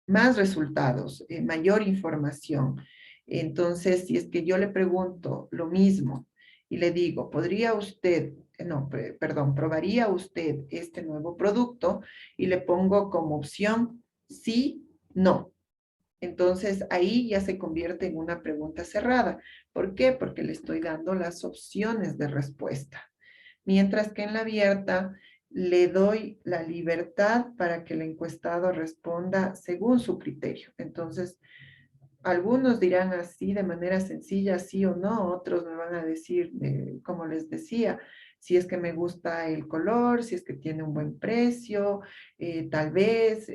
más resultados, mayor información. Entonces, si es que yo le pregunto lo mismo y le digo, ¿podría usted, no, perdón, probaría usted este nuevo producto? Y le pongo como opción sí, no. Entonces, ahí ya se convierte en una pregunta cerrada. ¿Por qué? Porque le estoy dando las opciones de respuesta. Mientras que en la abierta le doy la libertad para que el encuestado responda según su criterio. Entonces, algunos dirán así de manera sencilla, sí o no, otros me van a decir, como les decía, si es que me gusta el color, si es que tiene un buen precio, tal vez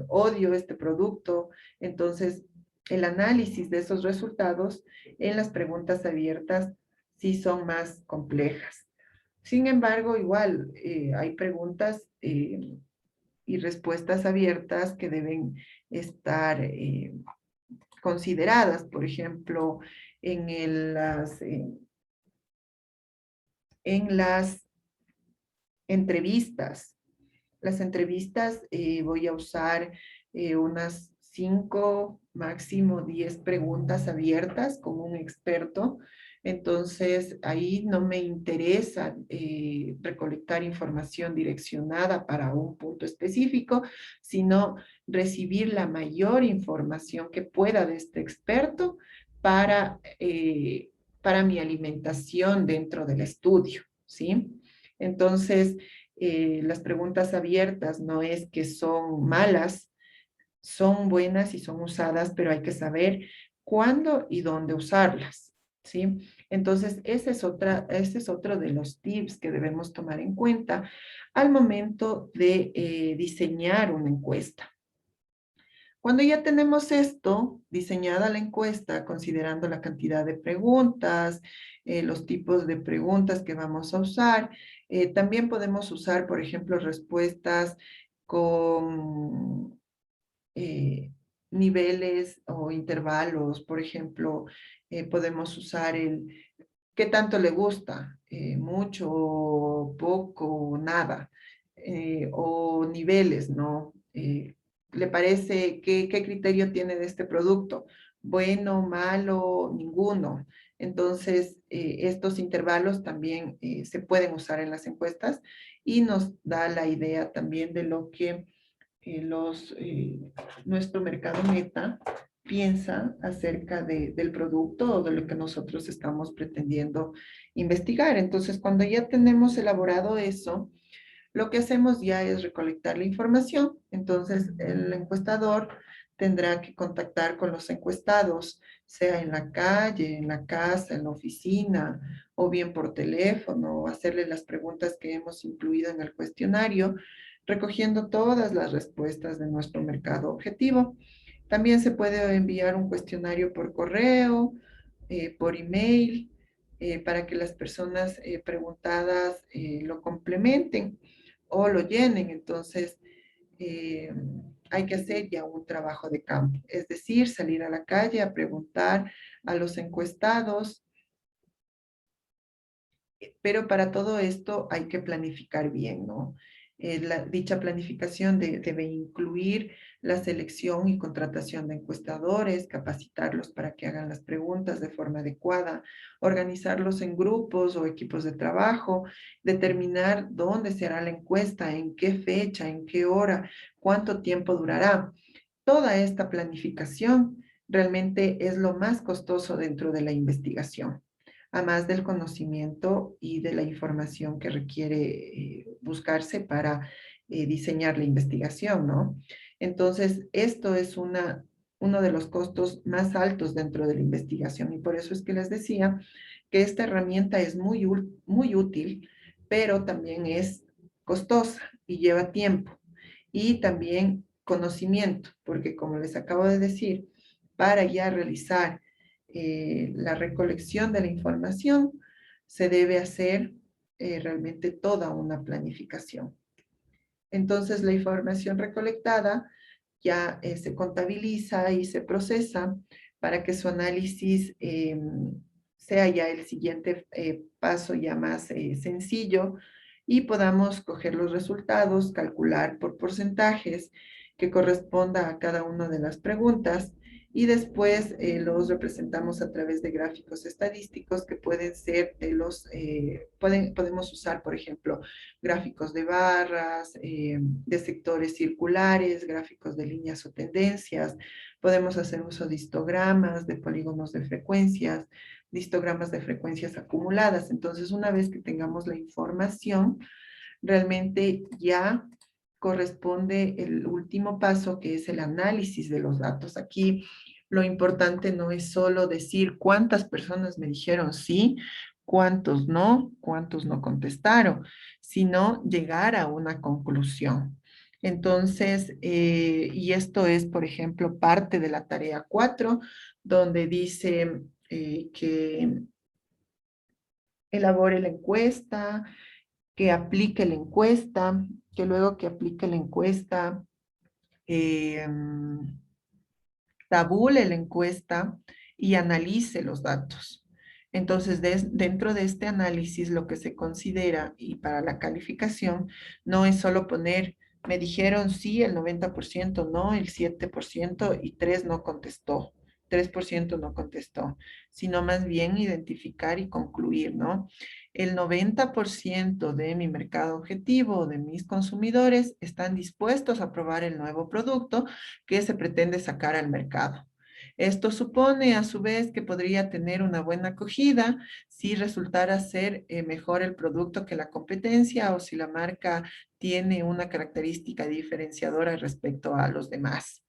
odio este producto. Entonces, el análisis de esos resultados en las preguntas abiertas sí son más complejas. Sin embargo, igual hay preguntas y respuestas abiertas que deben estar consideradas, por ejemplo, en las entrevistas. Las entrevistas voy a usar unas 5, máximo 10 preguntas abiertas con un experto. Entonces, ahí no me interesa recolectar información direccionada para un punto específico, sino recibir la mayor información que pueda de este experto para mi alimentación dentro del estudio, ¿sí? Entonces, las preguntas abiertas no es que son malas, son buenas y son usadas, pero hay que saber cuándo y dónde usarlas, ¿sí? Entonces, ese es otro de los tips que debemos tomar en cuenta al momento de diseñar una encuesta. Cuando ya tenemos esto, diseñada la encuesta, considerando la cantidad de preguntas, los tipos de preguntas que vamos a usar, también podemos usar, por ejemplo, respuestas con niveles o intervalos. Por ejemplo, podemos usar ¿qué tanto le gusta? Mucho, poco, nada. O niveles, ¿no? ¿Le parece qué criterio tiene de este producto? Bueno, malo, ninguno. Entonces, estos intervalos también se pueden usar en las encuestas y nos da la idea también de lo que nuestro mercado meta piensa acerca del producto o de lo que nosotros estamos pretendiendo investigar. Entonces, cuando ya tenemos elaborado eso, lo que hacemos ya es recolectar la información. Entonces, el encuestador tendrá que contactar con los encuestados, sea en la calle, en la casa, en la oficina, o bien por teléfono, hacerle las preguntas que hemos incluido en el cuestionario, recogiendo todas las respuestas de nuestro mercado objetivo. También se puede enviar un cuestionario por correo, por email, para que las personas preguntadas lo complementen o lo llenen. Entonces, hay que hacer ya un trabajo de campo, es decir, salir a la calle a preguntar a los encuestados Pero para todo esto hay que planificar bien, ¿no? Dicha planificación debe incluir la selección y contratación de encuestadores, capacitarlos para que hagan las preguntas de forma adecuada, organizarlos en grupos o equipos de trabajo, determinar dónde se hará la encuesta, en qué fecha, en qué hora, cuánto tiempo durará. Toda esta planificación realmente es lo más costoso dentro de la investigación, a más del conocimiento y de la información que requiere buscarse para diseñar la investigación, ¿no? Entonces, esto es uno de los costos más altos dentro de la investigación y por eso es que les decía que esta herramienta es muy útil, pero también es costosa y lleva tiempo y también conocimiento, porque como les acabo de decir, para ya realizar la recolección de la información, se debe hacer realmente toda una planificación. Entonces, la información recolectada ya se contabiliza y se procesa para que su análisis sea ya el siguiente paso ya más sencillo y podamos coger los resultados, calcular por porcentajes que corresponda a cada una de las preguntas y después los representamos a través de gráficos estadísticos que pueden ser podemos usar, por ejemplo, gráficos de barras, de sectores circulares, gráficos de líneas o tendencias. Podemos hacer uso de histogramas, de polígonos de frecuencias, de histogramas de frecuencias acumuladas. Entonces, una vez que tengamos la información, realmente ya corresponde el último paso, que es el análisis de los datos. Aquí lo importante no es solo decir cuántas personas me dijeron sí, cuántos no contestaron, sino llegar a una conclusión. Entonces, y esto es, por ejemplo, parte de la tarea 4, donde dice que elabore la encuesta, que aplique la encuesta, que luego que aplique la encuesta, eh, tabule la encuesta y analice los datos. Entonces, dentro de este análisis, lo que se considera y para la calificación no es solo poner, me dijeron sí, el 90% no, el 7% y 3 no contestó. 3% no contestó, sino más bien identificar y concluir, ¿no? El 90% de mi mercado objetivo, de mis consumidores, están dispuestos a probar el nuevo producto que se pretende sacar al mercado. Esto supone, a su vez, que podría tener una buena acogida si resultara ser mejor el producto que la competencia o si la marca tiene una característica diferenciadora respecto a los demás.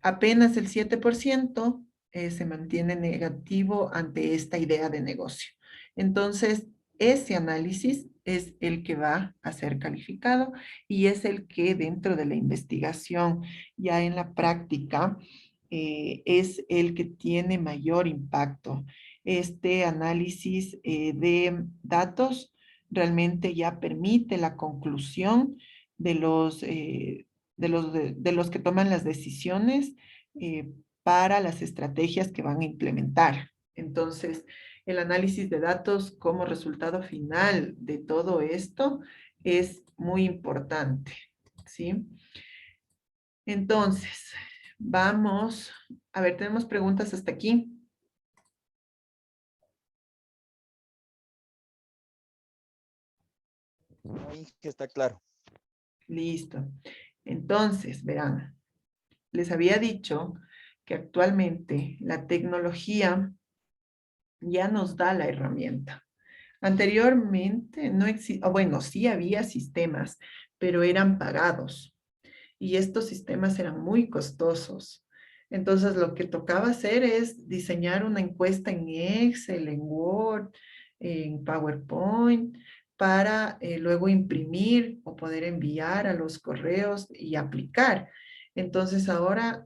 Apenas el 7% se mantiene negativo ante esta idea de negocio. Entonces, ese análisis es el que va a ser calificado y es el que dentro de la investigación, ya en la práctica, es el que tiene mayor impacto. Este análisis de datos realmente ya permite la conclusión de los que toman las decisiones para las estrategias que van a implementar. Entonces, el análisis de datos como resultado final de todo esto es muy importante, ¿sí? Entonces, vamos, a ver, tenemos preguntas hasta aquí. Ahí que está claro. Listo. Entonces, verán, les había dicho que actualmente la tecnología ya nos da la herramienta. Anteriormente no existía, bueno, sí había sistemas, pero eran pagados y estos sistemas eran muy costosos. Entonces, lo que tocaba hacer es diseñar una encuesta en Excel, en Word, en PowerPoint, para luego imprimir o poder enviar a los correos y aplicar. Entonces, ahora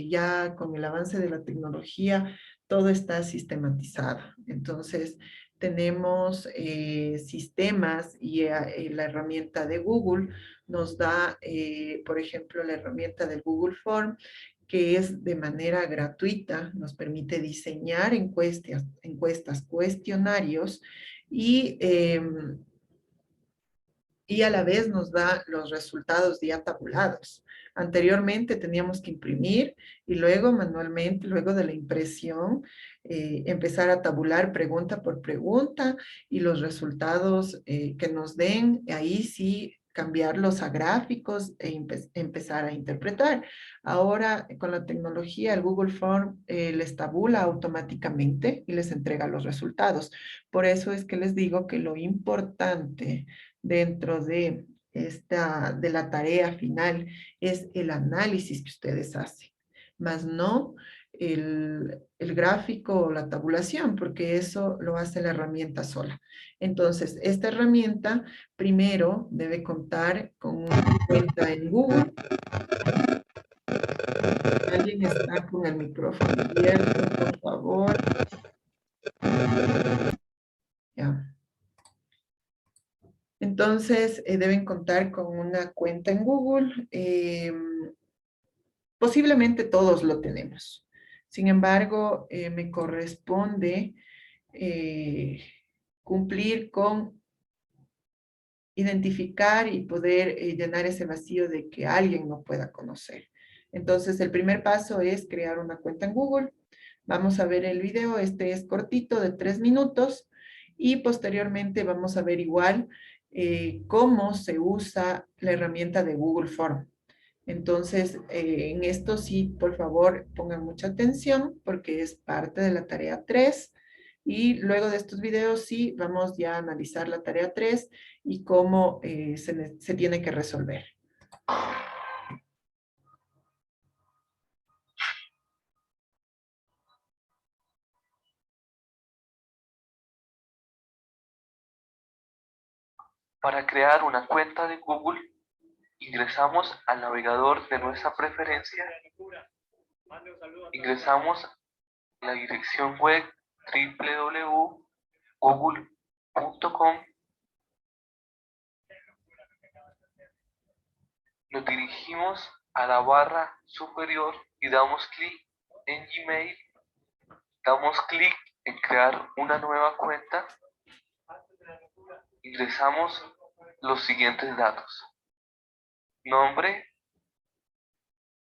ya con el avance de la tecnología, todo está sistematizado. Entonces, tenemos sistemas y la herramienta de Google nos da, por ejemplo, la herramienta del Google Form, que es de manera gratuita, nos permite diseñar encuestas, cuestionarios y a la vez nos da los resultados ya tabulados. Anteriormente teníamos que imprimir y luego manualmente, luego de la impresión, empezar a tabular pregunta por pregunta y los resultados que nos den, ahí sí cambiarlos a gráficos e empezar a interpretar. Ahora, con la tecnología, el Google Form les tabula automáticamente y les entrega los resultados. Por eso es que les digo que lo importante dentro de la tarea final es el análisis que ustedes hacen, más no el gráfico o la tabulación, porque eso lo hace la herramienta sola. Entonces, esta herramienta primero debe contar con una cuenta en Google. ¿Alguien está con el micrófono abierto, por favor? Ya. Entonces, deben contar con una cuenta en Google. Posiblemente todos lo tenemos. Sin embargo, me corresponde cumplir con identificar y poder llenar ese vacío de que alguien no pueda conocer. Entonces, el primer paso es crear una cuenta en Google. Vamos a ver el video, este es cortito de 3 minutos y posteriormente vamos a ver igual cómo se usa la herramienta de Google Form. Entonces, en esto sí, por favor, pongan mucha atención porque es parte de la tarea 3. Y luego de estos videos sí, vamos ya a analizar la tarea 3 y cómo se tiene que resolver. Para crear una cuenta de Google, ingresamos al navegador de nuestra preferencia, ingresamos la dirección web www.google.com, nos dirigimos a la barra superior y damos clic en Gmail, damos clic en crear una nueva cuenta, ingresamos los siguientes datos: nombre,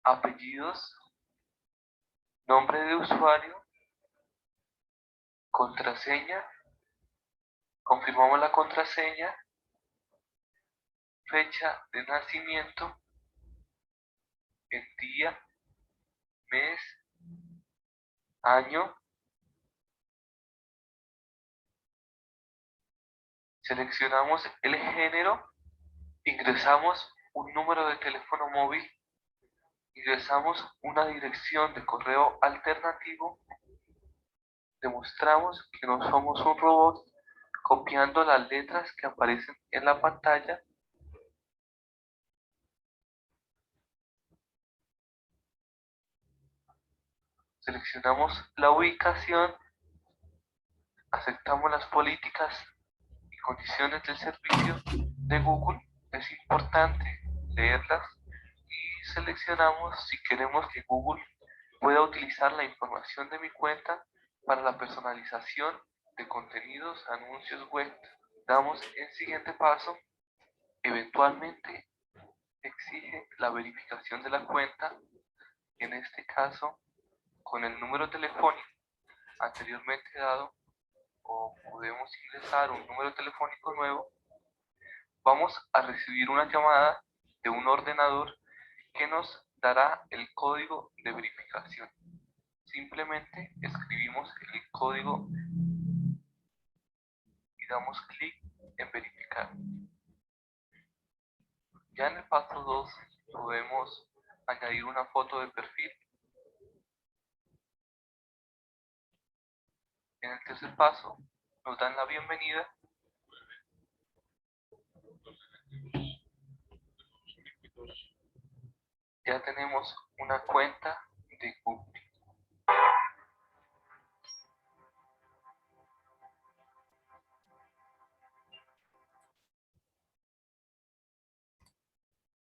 apellidos, nombre de usuario, contraseña, confirmamos la contraseña, fecha de nacimiento, el día, mes, año, seleccionamos el género, ingresamos un número de teléfono móvil, ingresamos una dirección de correo alternativo, demostramos que no somos un robot copiando las letras que aparecen en la pantalla, seleccionamos la ubicación, aceptamos las políticas y condiciones del servicio de Google, es importante leerlas, y seleccionamos si queremos que Google pueda utilizar la información de mi cuenta para la personalización de contenidos, anuncios web. Damos el siguiente paso. Eventualmente exige la verificación de la cuenta, en este caso con el número telefónico anteriormente dado, o podemos ingresar un número telefónico nuevo. Vamos a recibir una llamada de un ordenador que nos dará el código de verificación. Simplemente escribimos el código y damos clic en verificar. Ya en el paso 2 podemos añadir una foto de perfil. En el tercer paso nos dan la bienvenida. Ya tenemos una cuenta de Google.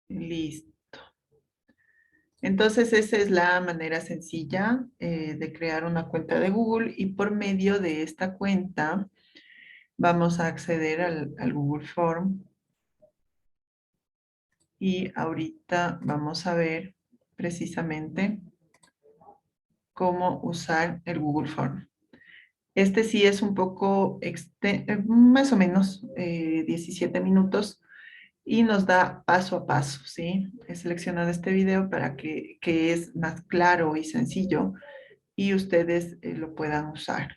Listo. Entonces, esa es la manera sencilla de crear una cuenta de Google y por medio de esta cuenta Vamos a acceder al Google Form. Y ahorita vamos a ver precisamente cómo usar el Google Form. Este sí es un poco, más o menos 17 minutos y nos da paso a paso, ¿sí? He seleccionado este video para que es más claro y sencillo y ustedes lo puedan usar.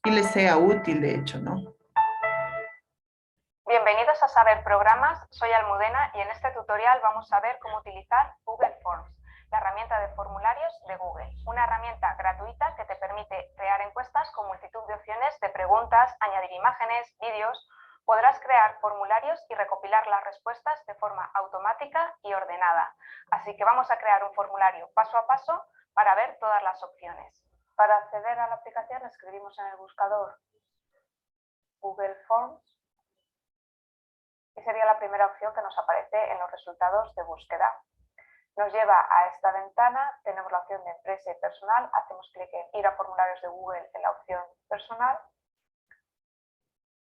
Y les sea útil, de hecho, ¿no? Bienvenidos a Saber Programas, soy Almudena y en este tutorial vamos a ver cómo utilizar Google Forms, la herramienta de formularios de Google, una herramienta gratuita que te permite crear encuestas con multitud de opciones de preguntas, añadir imágenes, vídeos. Podrás crear formularios y recopilar las respuestas de forma automática y ordenada. Así que vamos a crear un formulario paso a paso para ver todas las opciones. Para acceder a la aplicación escribimos en el buscador Google Forms y sería la primera opción que nos aparece en los resultados de búsqueda. Nos lleva a esta ventana, tenemos la opción de empresa y personal, hacemos clic en ir a formularios de Google en la opción personal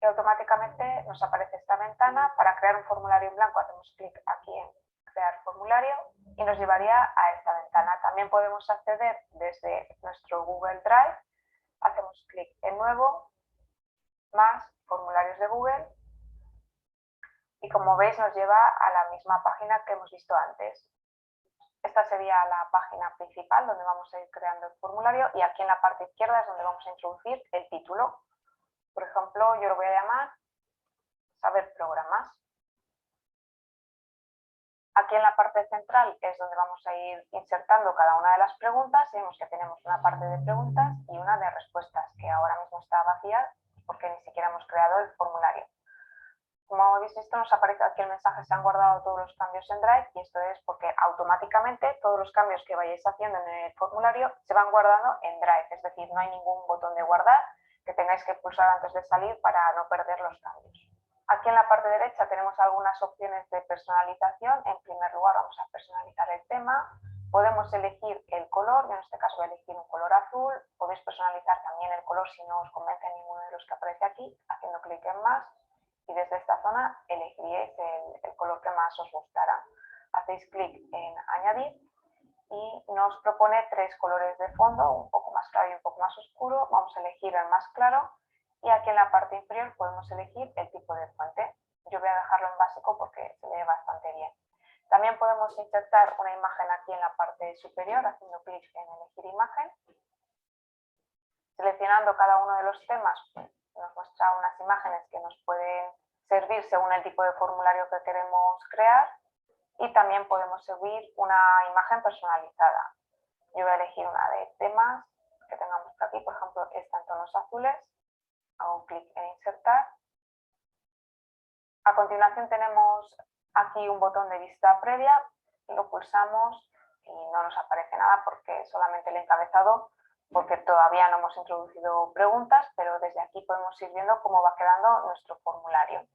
y automáticamente nos aparece esta ventana. Para crear un formulario en blanco hacemos clic aquí en crear formulario y nos llevaría a esta ventana. También podemos acceder desde nuestro Google Drive, hacemos clic en nuevo, más formularios de Google. Y como veis nos lleva a la misma página que hemos visto antes. Esta sería la página principal donde vamos a ir creando el formulario y aquí en la parte izquierda es donde vamos a introducir el título. Por ejemplo, yo lo voy a llamar Saber Programas. Aquí en la parte central es donde vamos a ir insertando cada una de las preguntas y vemos que tenemos una parte de preguntas y una de respuestas que ahora mismo está vacía porque ni siquiera hemos creado el formulario. Como habéis visto, nos aparece aquí el mensaje, se han guardado todos los cambios en Drive y esto es porque automáticamente todos los cambios que vayáis haciendo en el formulario se van guardando en Drive, es decir, no hay ningún botón de guardar que tengáis que pulsar antes de salir para no perder los cambios. Aquí en la parte derecha tenemos algunas opciones de personalización. En primer lugar vamos a personalizar el tema, podemos elegir el color, yo en este caso voy a elegir un color azul, podéis personalizar también el color si no os convence ninguno de los que aparece aquí, haciendo clic en más. Y desde esta zona elegiríais el color que más os gustará. Hacéis clic en añadir y nos propone tres colores de fondo, un poco más claro y un poco más oscuro. Vamos a elegir el más claro y aquí en la parte inferior podemos elegir el tipo de fuente. Yo voy a dejarlo en básico porque se ve bastante bien. También podemos insertar una imagen aquí en la parte superior haciendo clic en elegir imagen. Seleccionando cada uno de los temas nos muestra unas imágenes que nos pueden servir según el tipo de formulario que queremos crear y también podemos subir una imagen personalizada. Yo voy a elegir una de temas que tengamos por aquí, por ejemplo esta en tonos azules, hago un clic en insertar. A continuación tenemos aquí un botón de vista previa, lo pulsamos y no nos aparece nada porque solamente el encabezado, porque todavía no hemos introducido preguntas, pero desde aquí podemos ir viendo cómo va quedando nuestro formulario.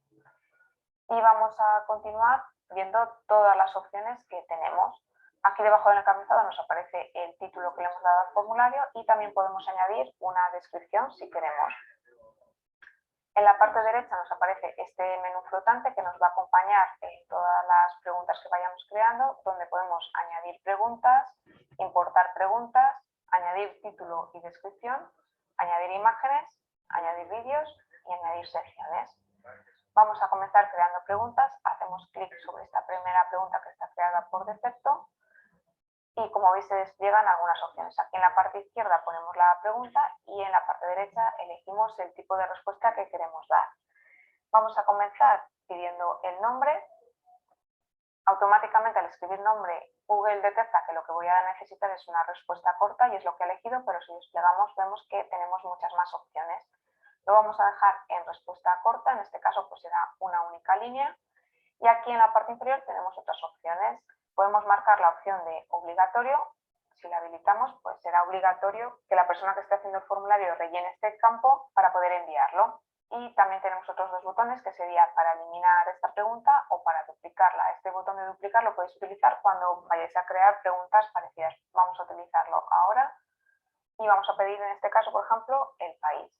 Y vamos a continuar viendo todas las opciones que tenemos. Aquí debajo del encabezado nos aparece el título que le hemos dado al formulario y también podemos añadir una descripción si queremos. En la parte derecha nos aparece este menú flotante que nos va a acompañar en todas las preguntas que vayamos creando, donde podemos añadir preguntas, importar preguntas, añadir título y descripción, añadir imágenes, añadir vídeos y añadir secciones. Vamos a comenzar creando preguntas, hacemos clic sobre esta primera pregunta que está creada por defecto y como veis se despliegan algunas opciones. Aquí en la parte izquierda ponemos la pregunta y en la parte derecha elegimos el tipo de respuesta que queremos dar. Vamos a comenzar pidiendo el nombre. Automáticamente al escribir nombre Google detecta que lo que voy a necesitar es una respuesta corta y es lo que he elegido, pero si desplegamos vemos que tenemos muchas más opciones. Lo vamos a dejar en respuesta corta, en este caso pues será una única línea. Y aquí en la parte inferior tenemos otras opciones. Podemos marcar la opción de obligatorio. Si la habilitamos, pues será obligatorio que la persona que esté haciendo el formulario rellene este campo para poder enviarlo. Y también tenemos otros dos botones que sería para eliminar esta pregunta o para duplicarla. Este botón de duplicar lo podéis utilizar cuando vayáis a crear preguntas parecidas. Vamos a utilizarlo ahora y vamos a pedir en este caso, por ejemplo, el país.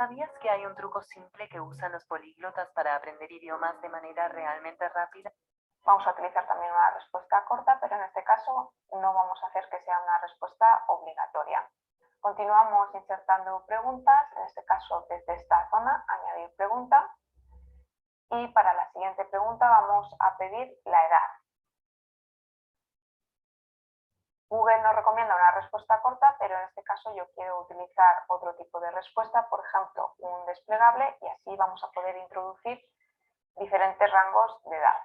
¿Sabías que hay un truco simple que usan los políglotas para aprender idiomas de manera realmente rápida? Vamos a utilizar también una respuesta corta, pero en este caso no vamos a hacer que sea una respuesta obligatoria. Continuamos insertando preguntas, en este caso desde esta zona, añadir pregunta. Y para la siguiente pregunta vamos a pedir la edad. Google nos recomienda una respuesta corta, pero en este caso yo quiero utilizar otro tipo de respuesta, por ejemplo, un desplegable, y así vamos a poder introducir diferentes rangos de edad.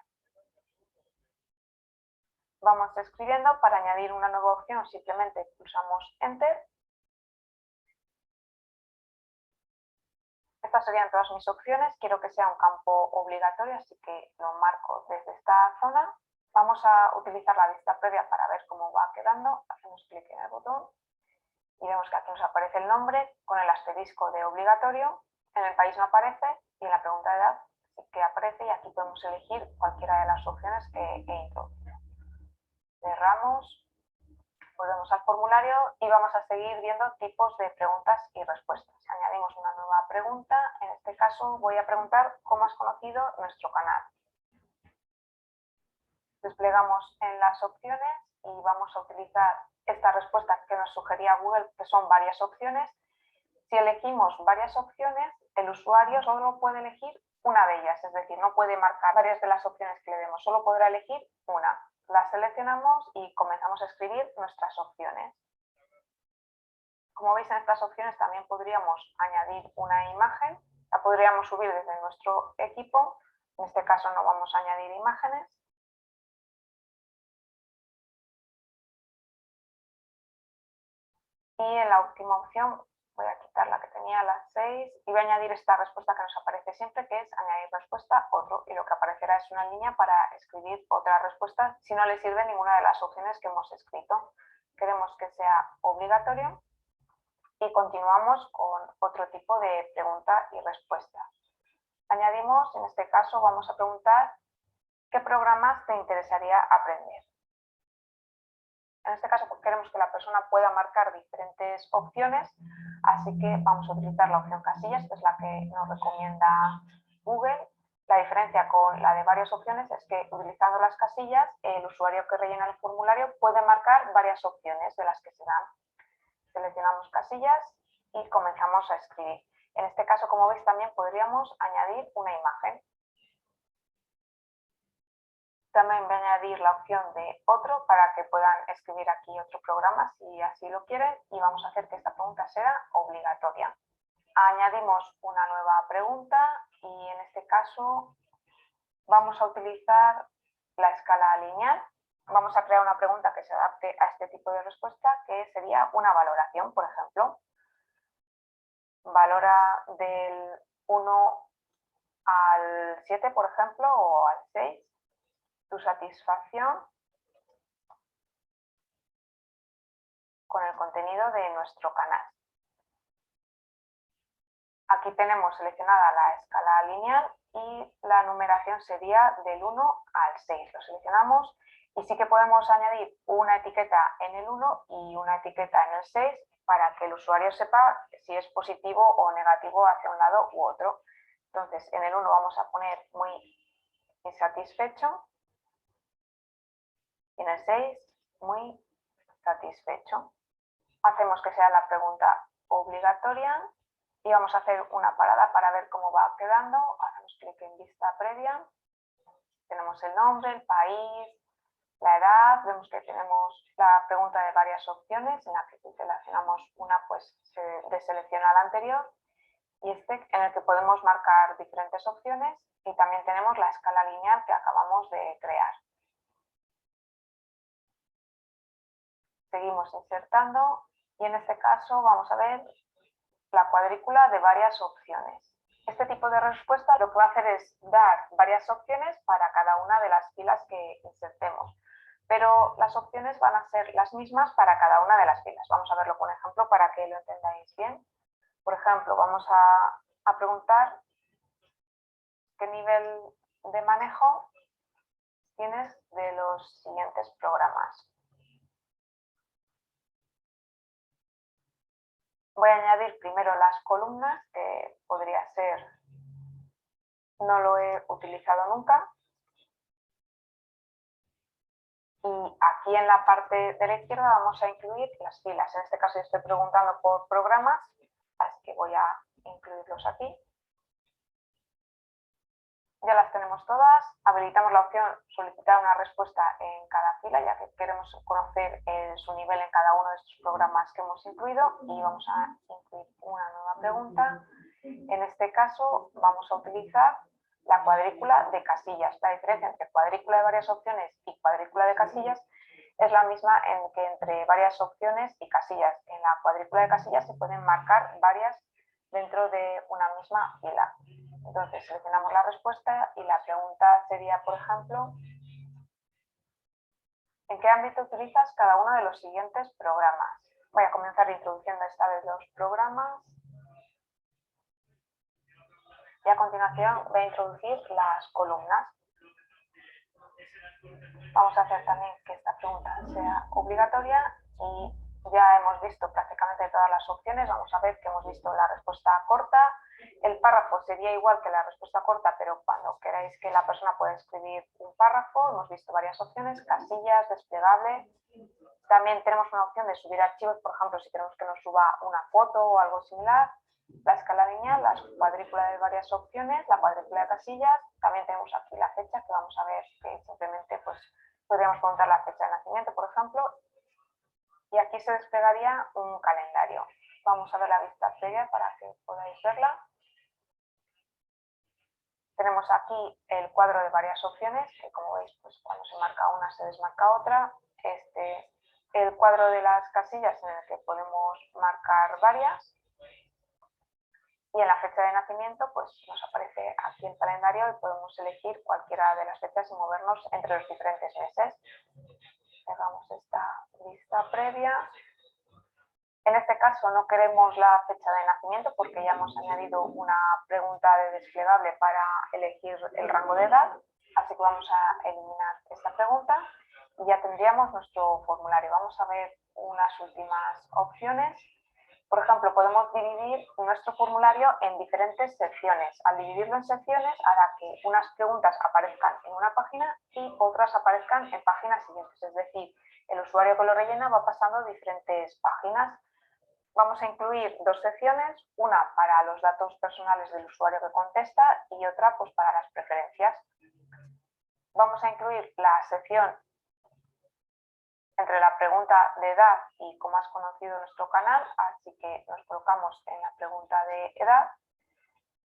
Vamos escribiendo, para añadir una nueva opción simplemente pulsamos Enter. Estas serían todas mis opciones, quiero que sea un campo obligatorio, así que lo marco desde esta zona. Vamos a utilizar la vista previa para ver cómo va quedando. Hacemos clic en el botón y vemos que aquí nos aparece el nombre con el asterisco de obligatorio. En el país no aparece y en la pregunta de edad sí que aparece, y aquí podemos elegir cualquiera de las opciones que he introducido. Cerramos, volvemos al formulario y vamos a seguir viendo tipos de preguntas y respuestas. Añadimos una nueva pregunta. En este caso voy a preguntar cómo has conocido nuestro canal. Desplegamos en las opciones y vamos a utilizar esta respuesta que nos sugería Google, que son varias opciones. Si elegimos varias opciones, el usuario solo puede elegir una de ellas, es decir, no puede marcar varias de las opciones que le demos, solo podrá elegir una. La seleccionamos y comenzamos a escribir nuestras opciones. Como veis, en estas opciones también podríamos añadir una imagen, la podríamos subir desde nuestro equipo. En este caso no vamos a añadir imágenes. Y en la última opción voy a quitar la que tenía, las 6, y voy a añadir esta respuesta que nos aparece siempre, que es añadir respuesta otro, y lo que aparecerá es una línea para escribir otra respuesta si no le sirve ninguna de las opciones que hemos escrito. Queremos que sea obligatorio y continuamos con otro tipo de pregunta y respuesta. Añadimos, en este caso vamos a preguntar qué programas te interesaría aprender. En este caso queremos que la persona pueda marcar diferentes opciones, así que vamos a utilizar la opción casillas, que es la que nos recomienda Google. La diferencia con la de varias opciones es que utilizando las casillas, el usuario que rellena el formulario puede marcar varias opciones de las que se dan. Seleccionamos casillas y comenzamos a escribir. En este caso, como veis, también podríamos añadir una imagen. También voy a añadir la opción de otro para que puedan escribir aquí otro programa si así lo quieren, y vamos a hacer que esta pregunta sea obligatoria. Añadimos una nueva pregunta y en este caso vamos a utilizar la escala lineal. Vamos a crear una pregunta que se adapte a este tipo de respuesta, que sería una valoración, por ejemplo. Valora del 1 al 7, por ejemplo, o al 6. Tu satisfacción con el contenido de nuestro canal. Aquí tenemos seleccionada la escala lineal y la numeración sería del 1 al 6. Lo seleccionamos y sí que podemos añadir una etiqueta en el 1 y una etiqueta en el 6 para que el usuario sepa si es positivo o negativo hacia un lado u otro. Entonces, en el 1 vamos a poner muy insatisfecho. Y en el 6, muy satisfecho. Hacemos que sea la pregunta obligatoria y vamos a hacer una parada para ver cómo va quedando. Hacemos clic en vista previa. Tenemos el nombre, el país, la edad. Vemos que tenemos la pregunta de varias opciones, en la que si seleccionamos una, pues se deselecciona la anterior. Y este en el que podemos marcar diferentes opciones, y también tenemos la escala lineal que acabamos de crear. Seguimos insertando y en este caso vamos a ver la cuadrícula de varias opciones. Este tipo de respuesta lo que va a hacer es dar varias opciones para cada una de las filas que insertemos, pero las opciones van a ser las mismas para cada una de las filas. Vamos a verlo con ejemplo para que lo entendáis bien. Por ejemplo, vamos a preguntar qué nivel de manejo tienes de los siguientes programas. Voy a añadir primero las columnas, que podría ser, no lo he utilizado nunca. Y aquí en la parte de la izquierda vamos a incluir las filas. En este caso yo estoy preguntando por programas, así que voy a incluirlos aquí. Ya las tenemos todas. Habilitamos la opción solicitar una respuesta en cada fila, ya que queremos conocer su nivel en cada uno de estos programas que hemos incluido. Y vamos a incluir una nueva pregunta. En este caso vamos a utilizar la cuadrícula de casillas. La diferencia entre cuadrícula de varias opciones y cuadrícula de casillas es la misma que entre varias opciones y casillas. En la cuadrícula de casillas se pueden marcar varias dentro de una misma fila. Entonces seleccionamos la respuesta y la pregunta sería, por ejemplo, ¿en qué ámbito utilizas cada uno de los siguientes programas? Voy a comenzar introduciendo esta vez los programas. Y a continuación voy a introducir las columnas. Vamos a hacer también que esta pregunta sea obligatoria y ya hemos visto prácticamente todas las opciones. Vamos a ver que hemos visto la respuesta corta. El párrafo sería igual que la respuesta corta, pero cuando queráis que la persona pueda escribir un párrafo, hemos visto varias opciones, casillas, desplegable. También tenemos una opción de subir archivos, por ejemplo, si queremos que nos suba una foto o algo similar. La escala lineal, la cuadrícula de varias opciones, la cuadrícula de casillas. También tenemos aquí la fecha, que vamos a ver que simplemente pues, podríamos contar la fecha de nacimiento, por ejemplo. Y aquí se desplegaría un calendario. Vamos a ver la vista previa para que podáis verla. Tenemos aquí el cuadro de varias opciones, que como veis, pues cuando se marca una se desmarca otra. El cuadro de las casillas en el que podemos marcar varias. Y en la fecha de nacimiento, pues nos aparece aquí el calendario y podemos elegir cualquiera de las fechas y movernos entre los diferentes meses. Cerramos esta vista previa. En este caso no queremos la fecha de nacimiento porque ya hemos añadido una pregunta de desplegable para elegir el rango de edad. Así que vamos a eliminar esta pregunta y ya tendríamos nuestro formulario. Vamos a ver unas últimas opciones. Por ejemplo, podemos dividir nuestro formulario en diferentes secciones. Al dividirlo en secciones hará que unas preguntas aparezcan en una página y otras aparezcan en páginas siguientes. Es decir, el usuario que lo rellena va pasando diferentes páginas. Vamos a incluir dos secciones, una para los datos personales del usuario que contesta y otra pues, para las preferencias. Vamos a incluir la sección entre la pregunta de edad y cómo has conocido nuestro canal, así que nos colocamos en la pregunta de edad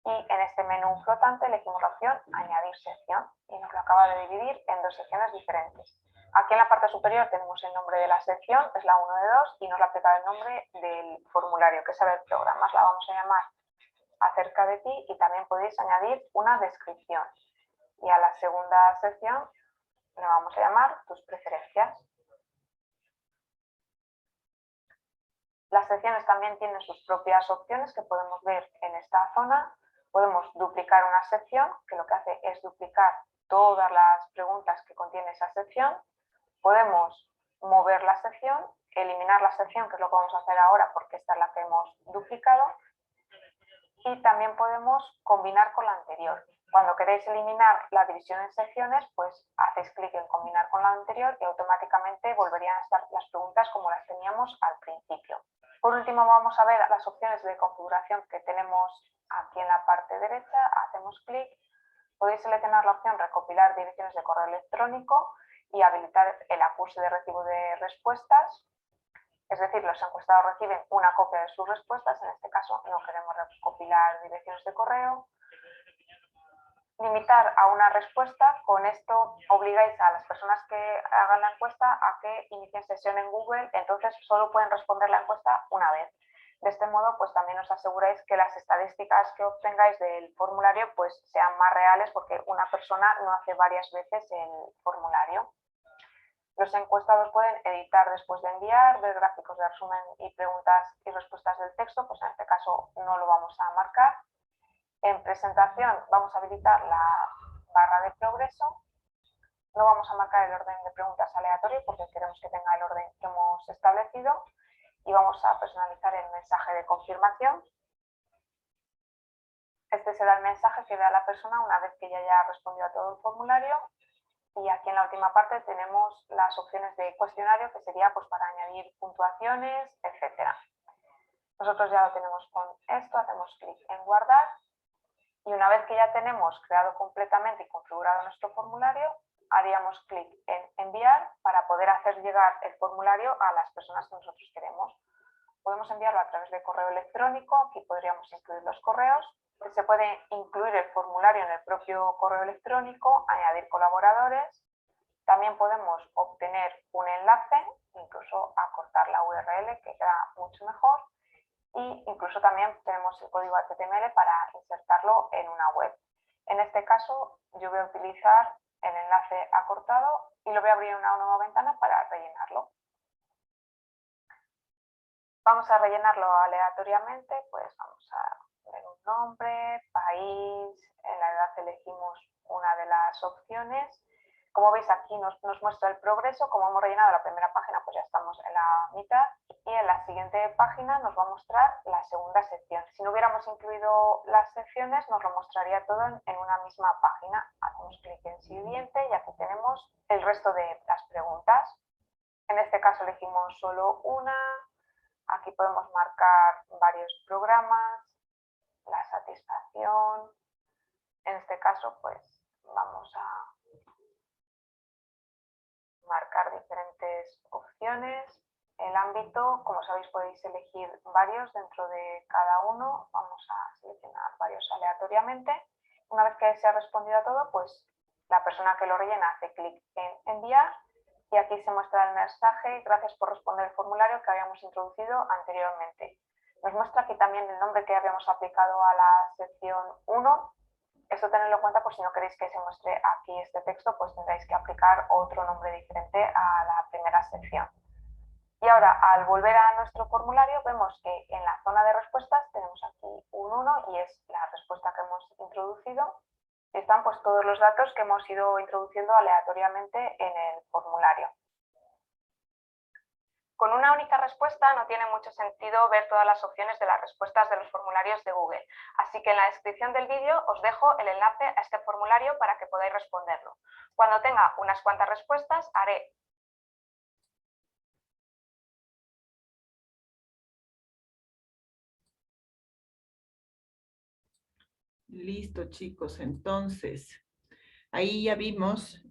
y en este menú flotante elegimos la opción añadir sección y nos lo acaba de dividir en dos secciones diferentes. Aquí en la parte superior tenemos el nombre de la sección, es la 1 de 2 y nos la aplica el nombre del formulario, que es saber programas. La vamos a llamar acerca de ti y también podéis añadir una descripción. Y a la segunda sección le vamos a llamar tus preferencias. Las secciones también tienen sus propias opciones que podemos ver en esta zona. Podemos duplicar una sección, que lo que hace es duplicar todas las preguntas que contiene esa sección. Podemos mover la sección, eliminar la sección, que es lo que vamos a hacer ahora porque esta es la que hemos duplicado. Y también podemos combinar con la anterior. Cuando queréis eliminar la división en secciones, pues hacéis clic en combinar con la anterior y automáticamente volverían a estar las preguntas como las teníamos al principio. Por último, vamos a ver las opciones de configuración que tenemos aquí en la parte derecha. Hacemos clic. Podéis seleccionar la opción recopilar direcciones de correo electrónico y habilitar el acuse de recibo de respuestas. Es decir, los encuestados reciben una copia de sus respuestas. En este caso, no queremos recopilar direcciones de correo. Limitar a una respuesta. Con esto obligáis a las personas que hagan la encuesta a que inicien sesión en Google, entonces solo pueden responder la encuesta una vez. De este modo, pues también os aseguráis que las estadísticas que obtengáis del formulario pues sean más reales porque una persona no hace varias veces el formulario. Los encuestados pueden editar después de enviar, ver gráficos de resumen y preguntas y respuestas del texto, pues en este caso no lo vamos a marcar. En presentación vamos a habilitar la barra de progreso. No vamos a marcar el orden de preguntas aleatorio porque queremos que tenga el orden que hemos establecido. y vamos a personalizar el mensaje de confirmación. Este será el mensaje que vea la persona una vez que ya haya respondido a todo el formulario. Y aquí en la última parte tenemos las opciones de cuestionario, que sería pues para añadir puntuaciones, etcétera. Nosotros ya lo tenemos con esto, hacemos clic en guardar y una vez que ya tenemos creado completamente y configurado nuestro formulario, haríamos clic en enviar para poder hacer llegar el formulario a las personas que nosotros queremos. Podemos enviarlo a través de correo electrónico, aquí podríamos incluir los correos. Se puede incluir el formulario en el propio correo electrónico, añadir colaboradores. También podemos obtener un enlace, incluso acortar la URL, que queda mucho mejor. Y incluso también tenemos el código HTML para insertarlo en una web. En este caso, yo voy a utilizar el enlace acortado y lo voy a abrir en una nueva ventana para rellenarlo. Vamos a rellenarlo aleatoriamente, pues vamos a poner un nombre, país, en la edad elegimos una de las opciones. Como veis aquí nos muestra el progreso, como hemos rellenado la primera página pues ya estamos en la mitad y en la siguiente página nos va a mostrar la segunda sección. Si no hubiéramos incluido las secciones nos lo mostraría todo en una misma página. Hacemos clic en siguiente y aquí tenemos el resto de las preguntas. En este caso elegimos solo una. Aquí podemos marcar varios programas, la satisfacción. En este caso, pues vamos a marcar diferentes opciones. El ámbito, como sabéis, podéis elegir varios dentro de cada uno. Vamos a seleccionar varios aleatoriamente. Una vez que se ha respondido a todo, pues la persona que lo rellena hace clic en enviar. Y aquí se muestra el mensaje, gracias por responder el formulario que habíamos introducido anteriormente. Nos muestra aquí también el nombre que habíamos aplicado a la sección 1. Esto tenedlo en cuenta por si no queréis que se muestre aquí este texto, pues tendréis que aplicar otro nombre diferente a la primera sección. Y ahora, al volver a nuestro formulario, vemos que en la zona de respuestas tenemos aquí un 1 y es la respuesta que hemos introducido. Están pues todos los datos que hemos ido introduciendo aleatoriamente en el formulario. Con una única respuesta no tiene mucho sentido ver todas las opciones de las respuestas de los formularios de Google, así que en la descripción del vídeo os dejo el enlace a este formulario para que podáis responderlo. Cuando tenga unas cuantas respuestas haré Listo, chicos. Entonces, ahí ya vimos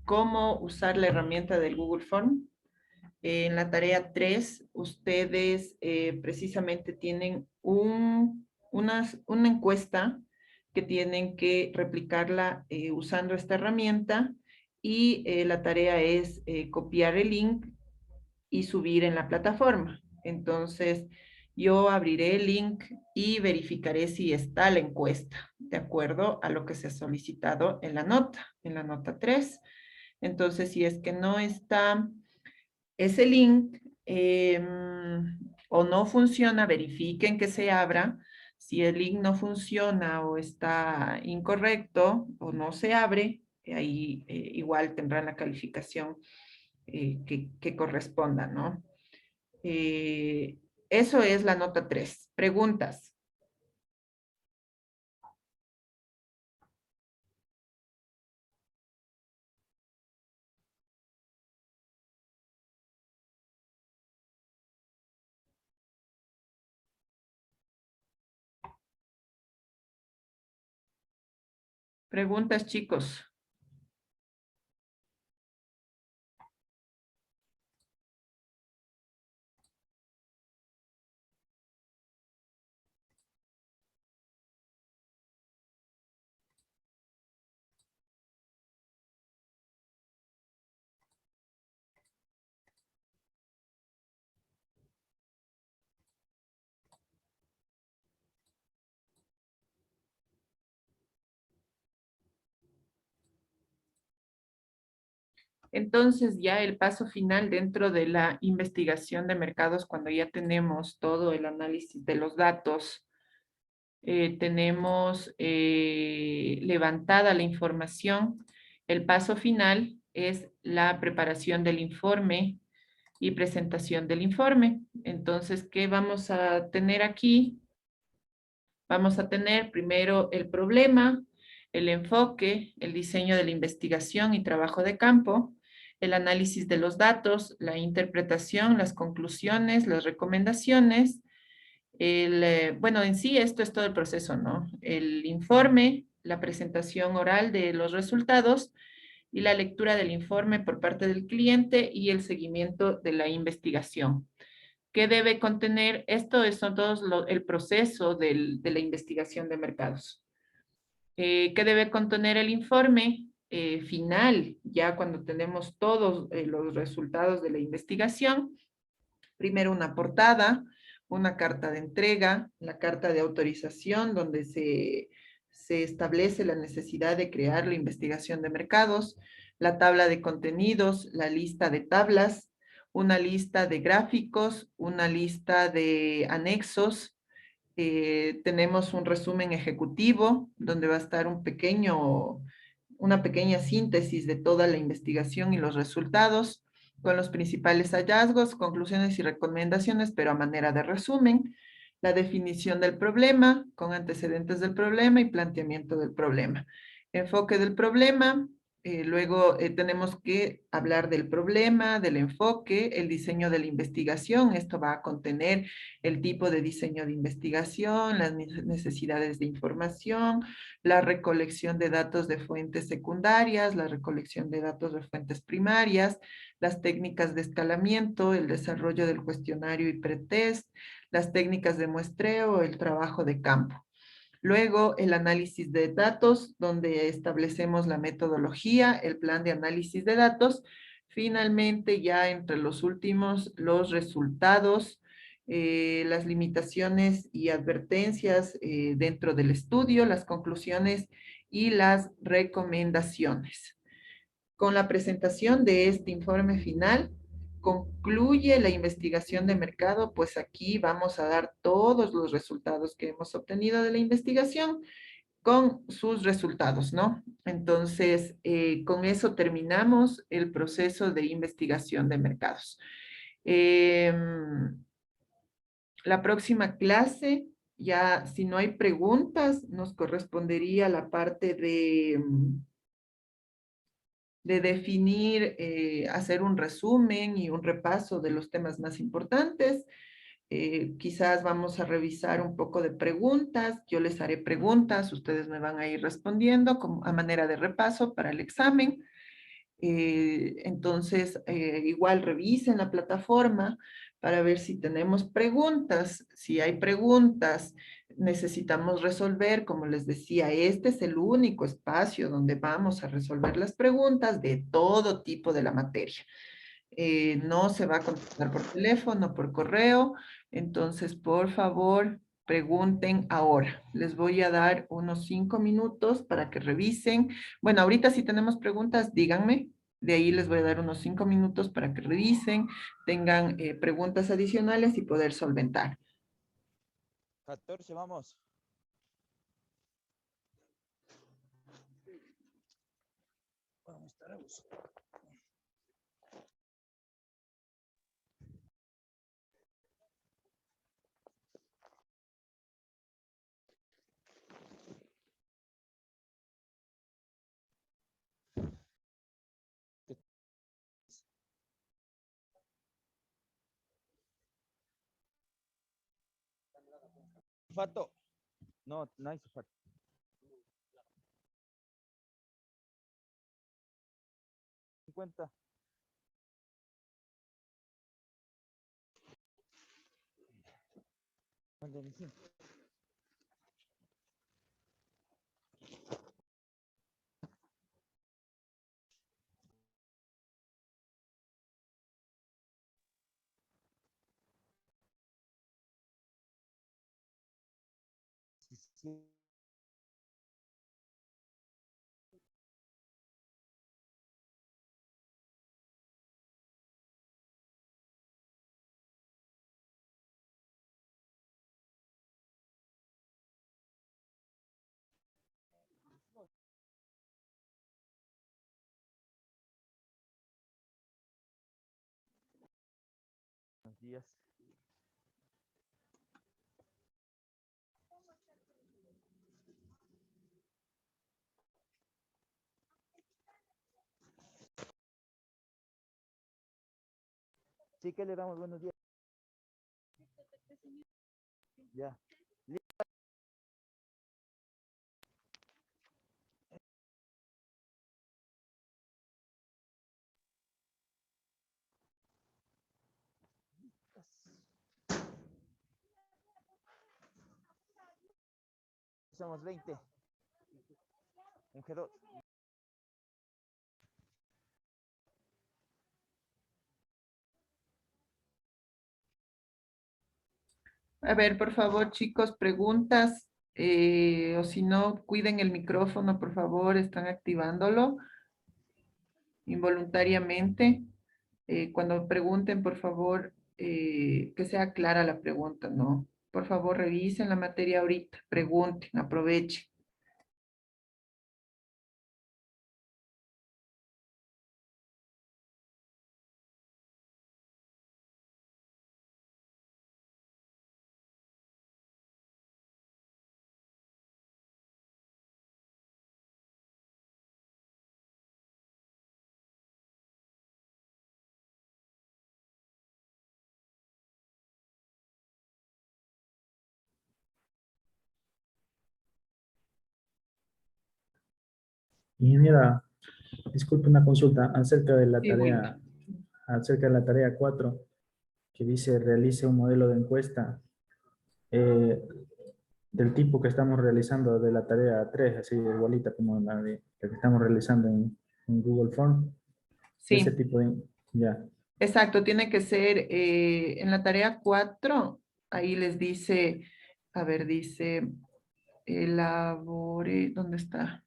cómo usar la herramienta del Google Form. En la tarea 3, ustedes precisamente tienen una encuesta que tienen que replicarla usando esta herramienta y la tarea es copiar el link y subir en la plataforma. Entonces, yo abriré el link y verificaré si está la encuesta, de acuerdo a lo que se ha solicitado en la nota 3. Entonces, si es que no está ese link o no funciona, verifiquen que se abra. Si el link no funciona o está incorrecto o no se abre, ahí igual tendrán la calificación que corresponda, ¿no? Eso es la nota 3. Preguntas. Preguntas, chicos. Entonces, ya el paso final dentro de la investigación de mercados, cuando ya tenemos todo el análisis de los datos, tenemos levantada la información, el paso final es la preparación del informe y presentación del informe. Entonces, ¿qué vamos a tener aquí? Vamos a tener primero el problema, el enfoque, el diseño de la investigación y trabajo de campo, el análisis de los datos, la interpretación, las conclusiones, las recomendaciones. Bueno, en sí esto es todo el proceso, ¿no? El informe, la presentación oral de los resultados y la lectura del informe por parte del cliente y el seguimiento de la investigación. ¿Qué debe contener? Esto es todo el proceso de la investigación de mercados. ¿Qué debe contener el informe final? Ya cuando tenemos todos los resultados de la investigación, primero una portada, una carta de entrega, la carta de autorización donde se establece la necesidad de crear la investigación de mercados, la tabla de contenidos, la lista de tablas, una lista de gráficos, una lista de anexos. Tenemos un resumen ejecutivo donde va a estar una pequeña síntesis de toda la investigación y los resultados con los principales hallazgos, conclusiones y recomendaciones, pero a manera de resumen, la definición del problema con antecedentes del problema y planteamiento del problema. Enfoque del problema, luego tenemos que hablar del problema, del enfoque, el diseño de la investigación. Esto va a contener el tipo de diseño de investigación, las necesidades de información, la recolección de datos de fuentes secundarias, la recolección de datos de fuentes primarias, las técnicas de escalamiento, el desarrollo del cuestionario y pretest, las técnicas de muestreo, el trabajo de campo. Luego, el análisis de datos, donde establecemos la metodología, el plan de análisis de datos. Finalmente, ya entre los últimos, los resultados, las limitaciones y advertencias dentro del estudio, las conclusiones y las recomendaciones. Con la presentación de este informe final, concluye la investigación de mercado, pues aquí vamos a dar todos los resultados que hemos obtenido de la investigación con sus resultados, ¿no? Entonces, con eso terminamos el proceso de investigación de mercados. La próxima clase, ya si no hay preguntas, nos correspondería la parte de definir, hacer un resumen y un repaso de los temas más importantes. Quizás vamos a revisar un poco de preguntas. Yo les haré preguntas, ustedes me van a ir respondiendo como a manera de repaso para el examen. Entonces, igual revisen la plataforma para ver si tenemos preguntas. Si hay preguntas, necesitamos resolver, como les decía, este es el único espacio donde vamos a resolver las preguntas de todo tipo de la materia. No se va a contestar por teléfono, por correo. Entonces, por favor, pregunten ahora. Les voy a dar unos 5 minutos para que revisen. Bueno, ahorita si tenemos preguntas, díganme. De ahí les voy a dar unos 5 minutos para que revisen, tengan preguntas adicionales y poder solventar. 14, vamos. Vamos, estaremos. Fato. No, no hay fato. $50. Sí. días. Sí, que le damos buenos días. Ya. Somos 20. Un G2. A ver, por favor, chicos, preguntas, o si no, cuiden el micrófono, por favor, están activándolo involuntariamente. Cuando pregunten, por favor, que sea clara la pregunta, ¿no? Por favor, revisen la materia ahorita, pregunten, aprovechen. Y mira, disculpe una consulta Sí, Wilmer. acerca de la tarea 4 que dice realice un modelo de encuesta eh, del tipo que estamos realizando de la tarea 3 así igualita como la que estamos realizando en Google Form, ese Sí, tipo de, ya, exacto, tiene que ser en la tarea 4. Ahí les dice, a ver, dice, elabore, ¿dónde está?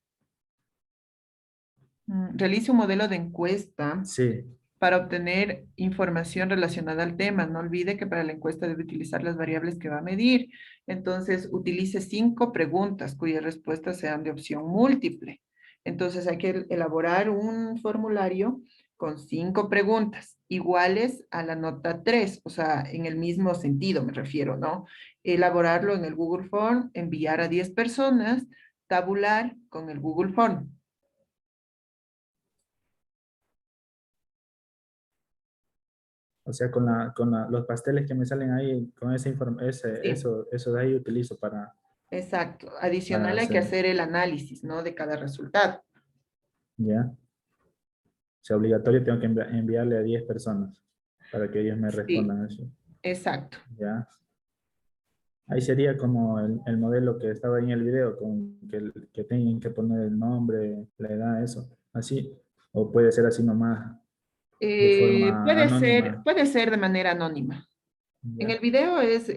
Realice un modelo de encuesta sí, para obtener información relacionada al tema. No olvide que para la encuesta debe utilizar las variables que va a medir. Entonces, utilice 5 preguntas cuyas respuestas sean de opción múltiple. Entonces, hay que elaborar un formulario con 5 preguntas iguales a la nota 3, o sea, en el mismo sentido me refiero, ¿no? Elaborarlo en el Google Form, enviar a 10 personas, tabular con el Google Form. o sea, los pasteles que me salen ahí, con ese informe, Sí. eso de ahí utilizo Exacto. para Adicional hay que hacer, hacer el análisis, ¿no? De cada resultado. ya, o sea, obligatorio tengo que enviarle a 10 personas para que ellos me Sí, respondan eso, exacto. ya. Ahí sería como el modelo que estaba ahí en el video, con que tienen que poner el nombre, la edad, eso. Así. O puede ser así nomás, de forma anónima. Puede ser de manera anónima. En Ya, el video es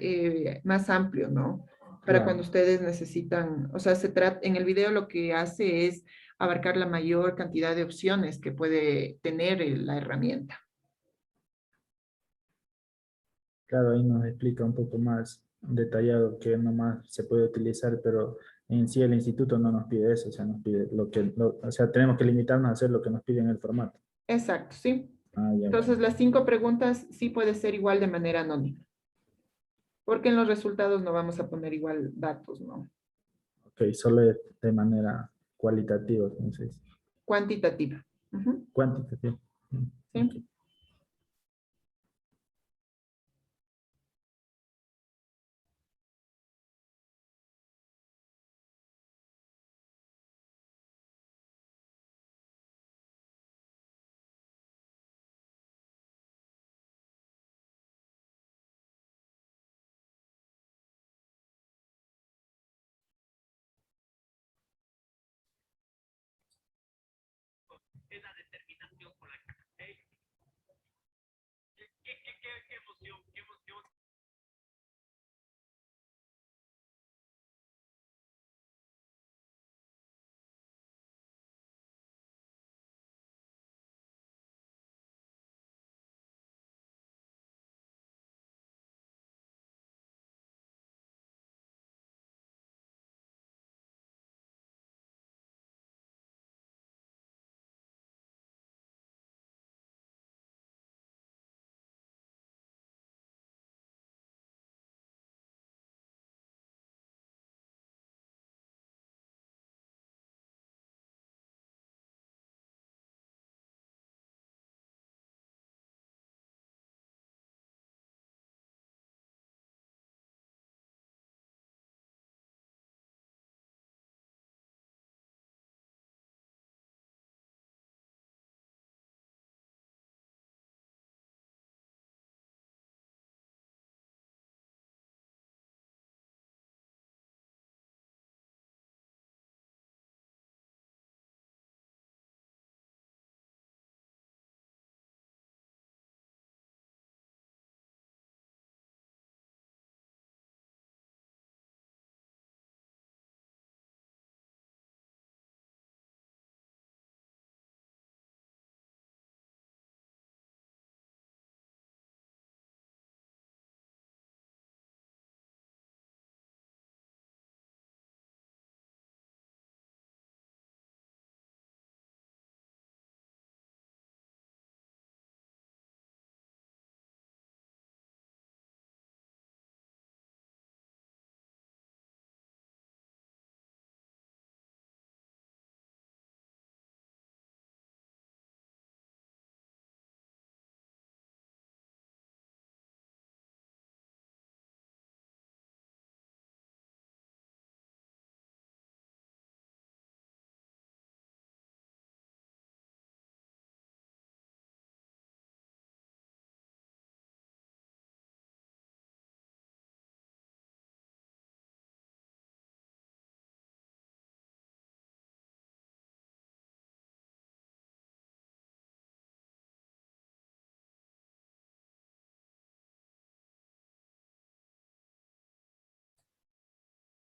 más amplio, ¿no? Para cuando claro, ustedes necesitan, o sea, en el video lo que hace es abarcar la mayor cantidad de opciones que puede tener la herramienta. claro, ahí nos explica un poco más detallado que nomás se puede utilizar, pero en sí el instituto no nos pide eso, o sea, nos pide o sea, tenemos que limitarnos a hacer lo que nos pide en el formato. Exacto, sí. Ah, ya, Entonces, bueno. las 5 preguntas sí puede ser igual de manera anónima, porque en los resultados no vamos a poner igual datos, ¿no? Ok, solo es de manera cualitativa, entonces, Cuantitativa. Ujú, cuantitativa. Ok. sí.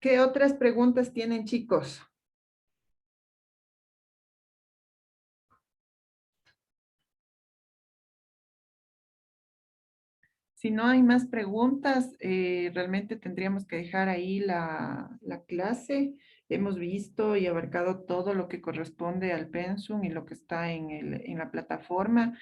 ¿Qué otras preguntas tienen, chicos? Si no hay más preguntas, realmente tendríamos que dejar ahí la clase. Hemos visto y abarcado todo lo que corresponde al pensum y lo que está en la plataforma.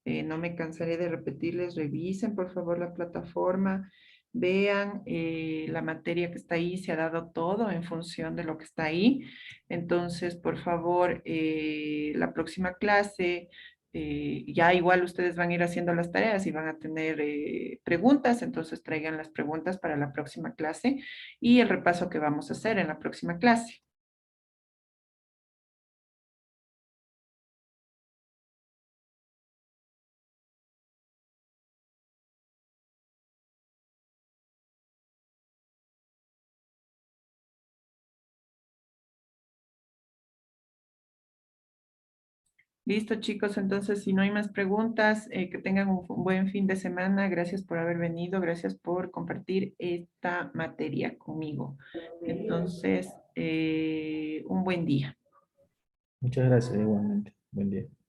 No me cansaré de repetirles, revisen por favor la plataforma, vean la materia que está ahí, se ha dado todo en función de lo que está ahí. Entonces, por favor, la próxima clase ya igual ustedes van a ir haciendo las tareas y van a tener preguntas, entonces traigan las preguntas para la próxima clase y el repaso que vamos a hacer en la próxima clase. Listo, chicos, entonces si no hay más preguntas, que tengan un buen fin de semana. Gracias por haber venido, gracias por compartir esta materia conmigo. Entonces, un buen día. Muchas gracias igualmente. Buen día.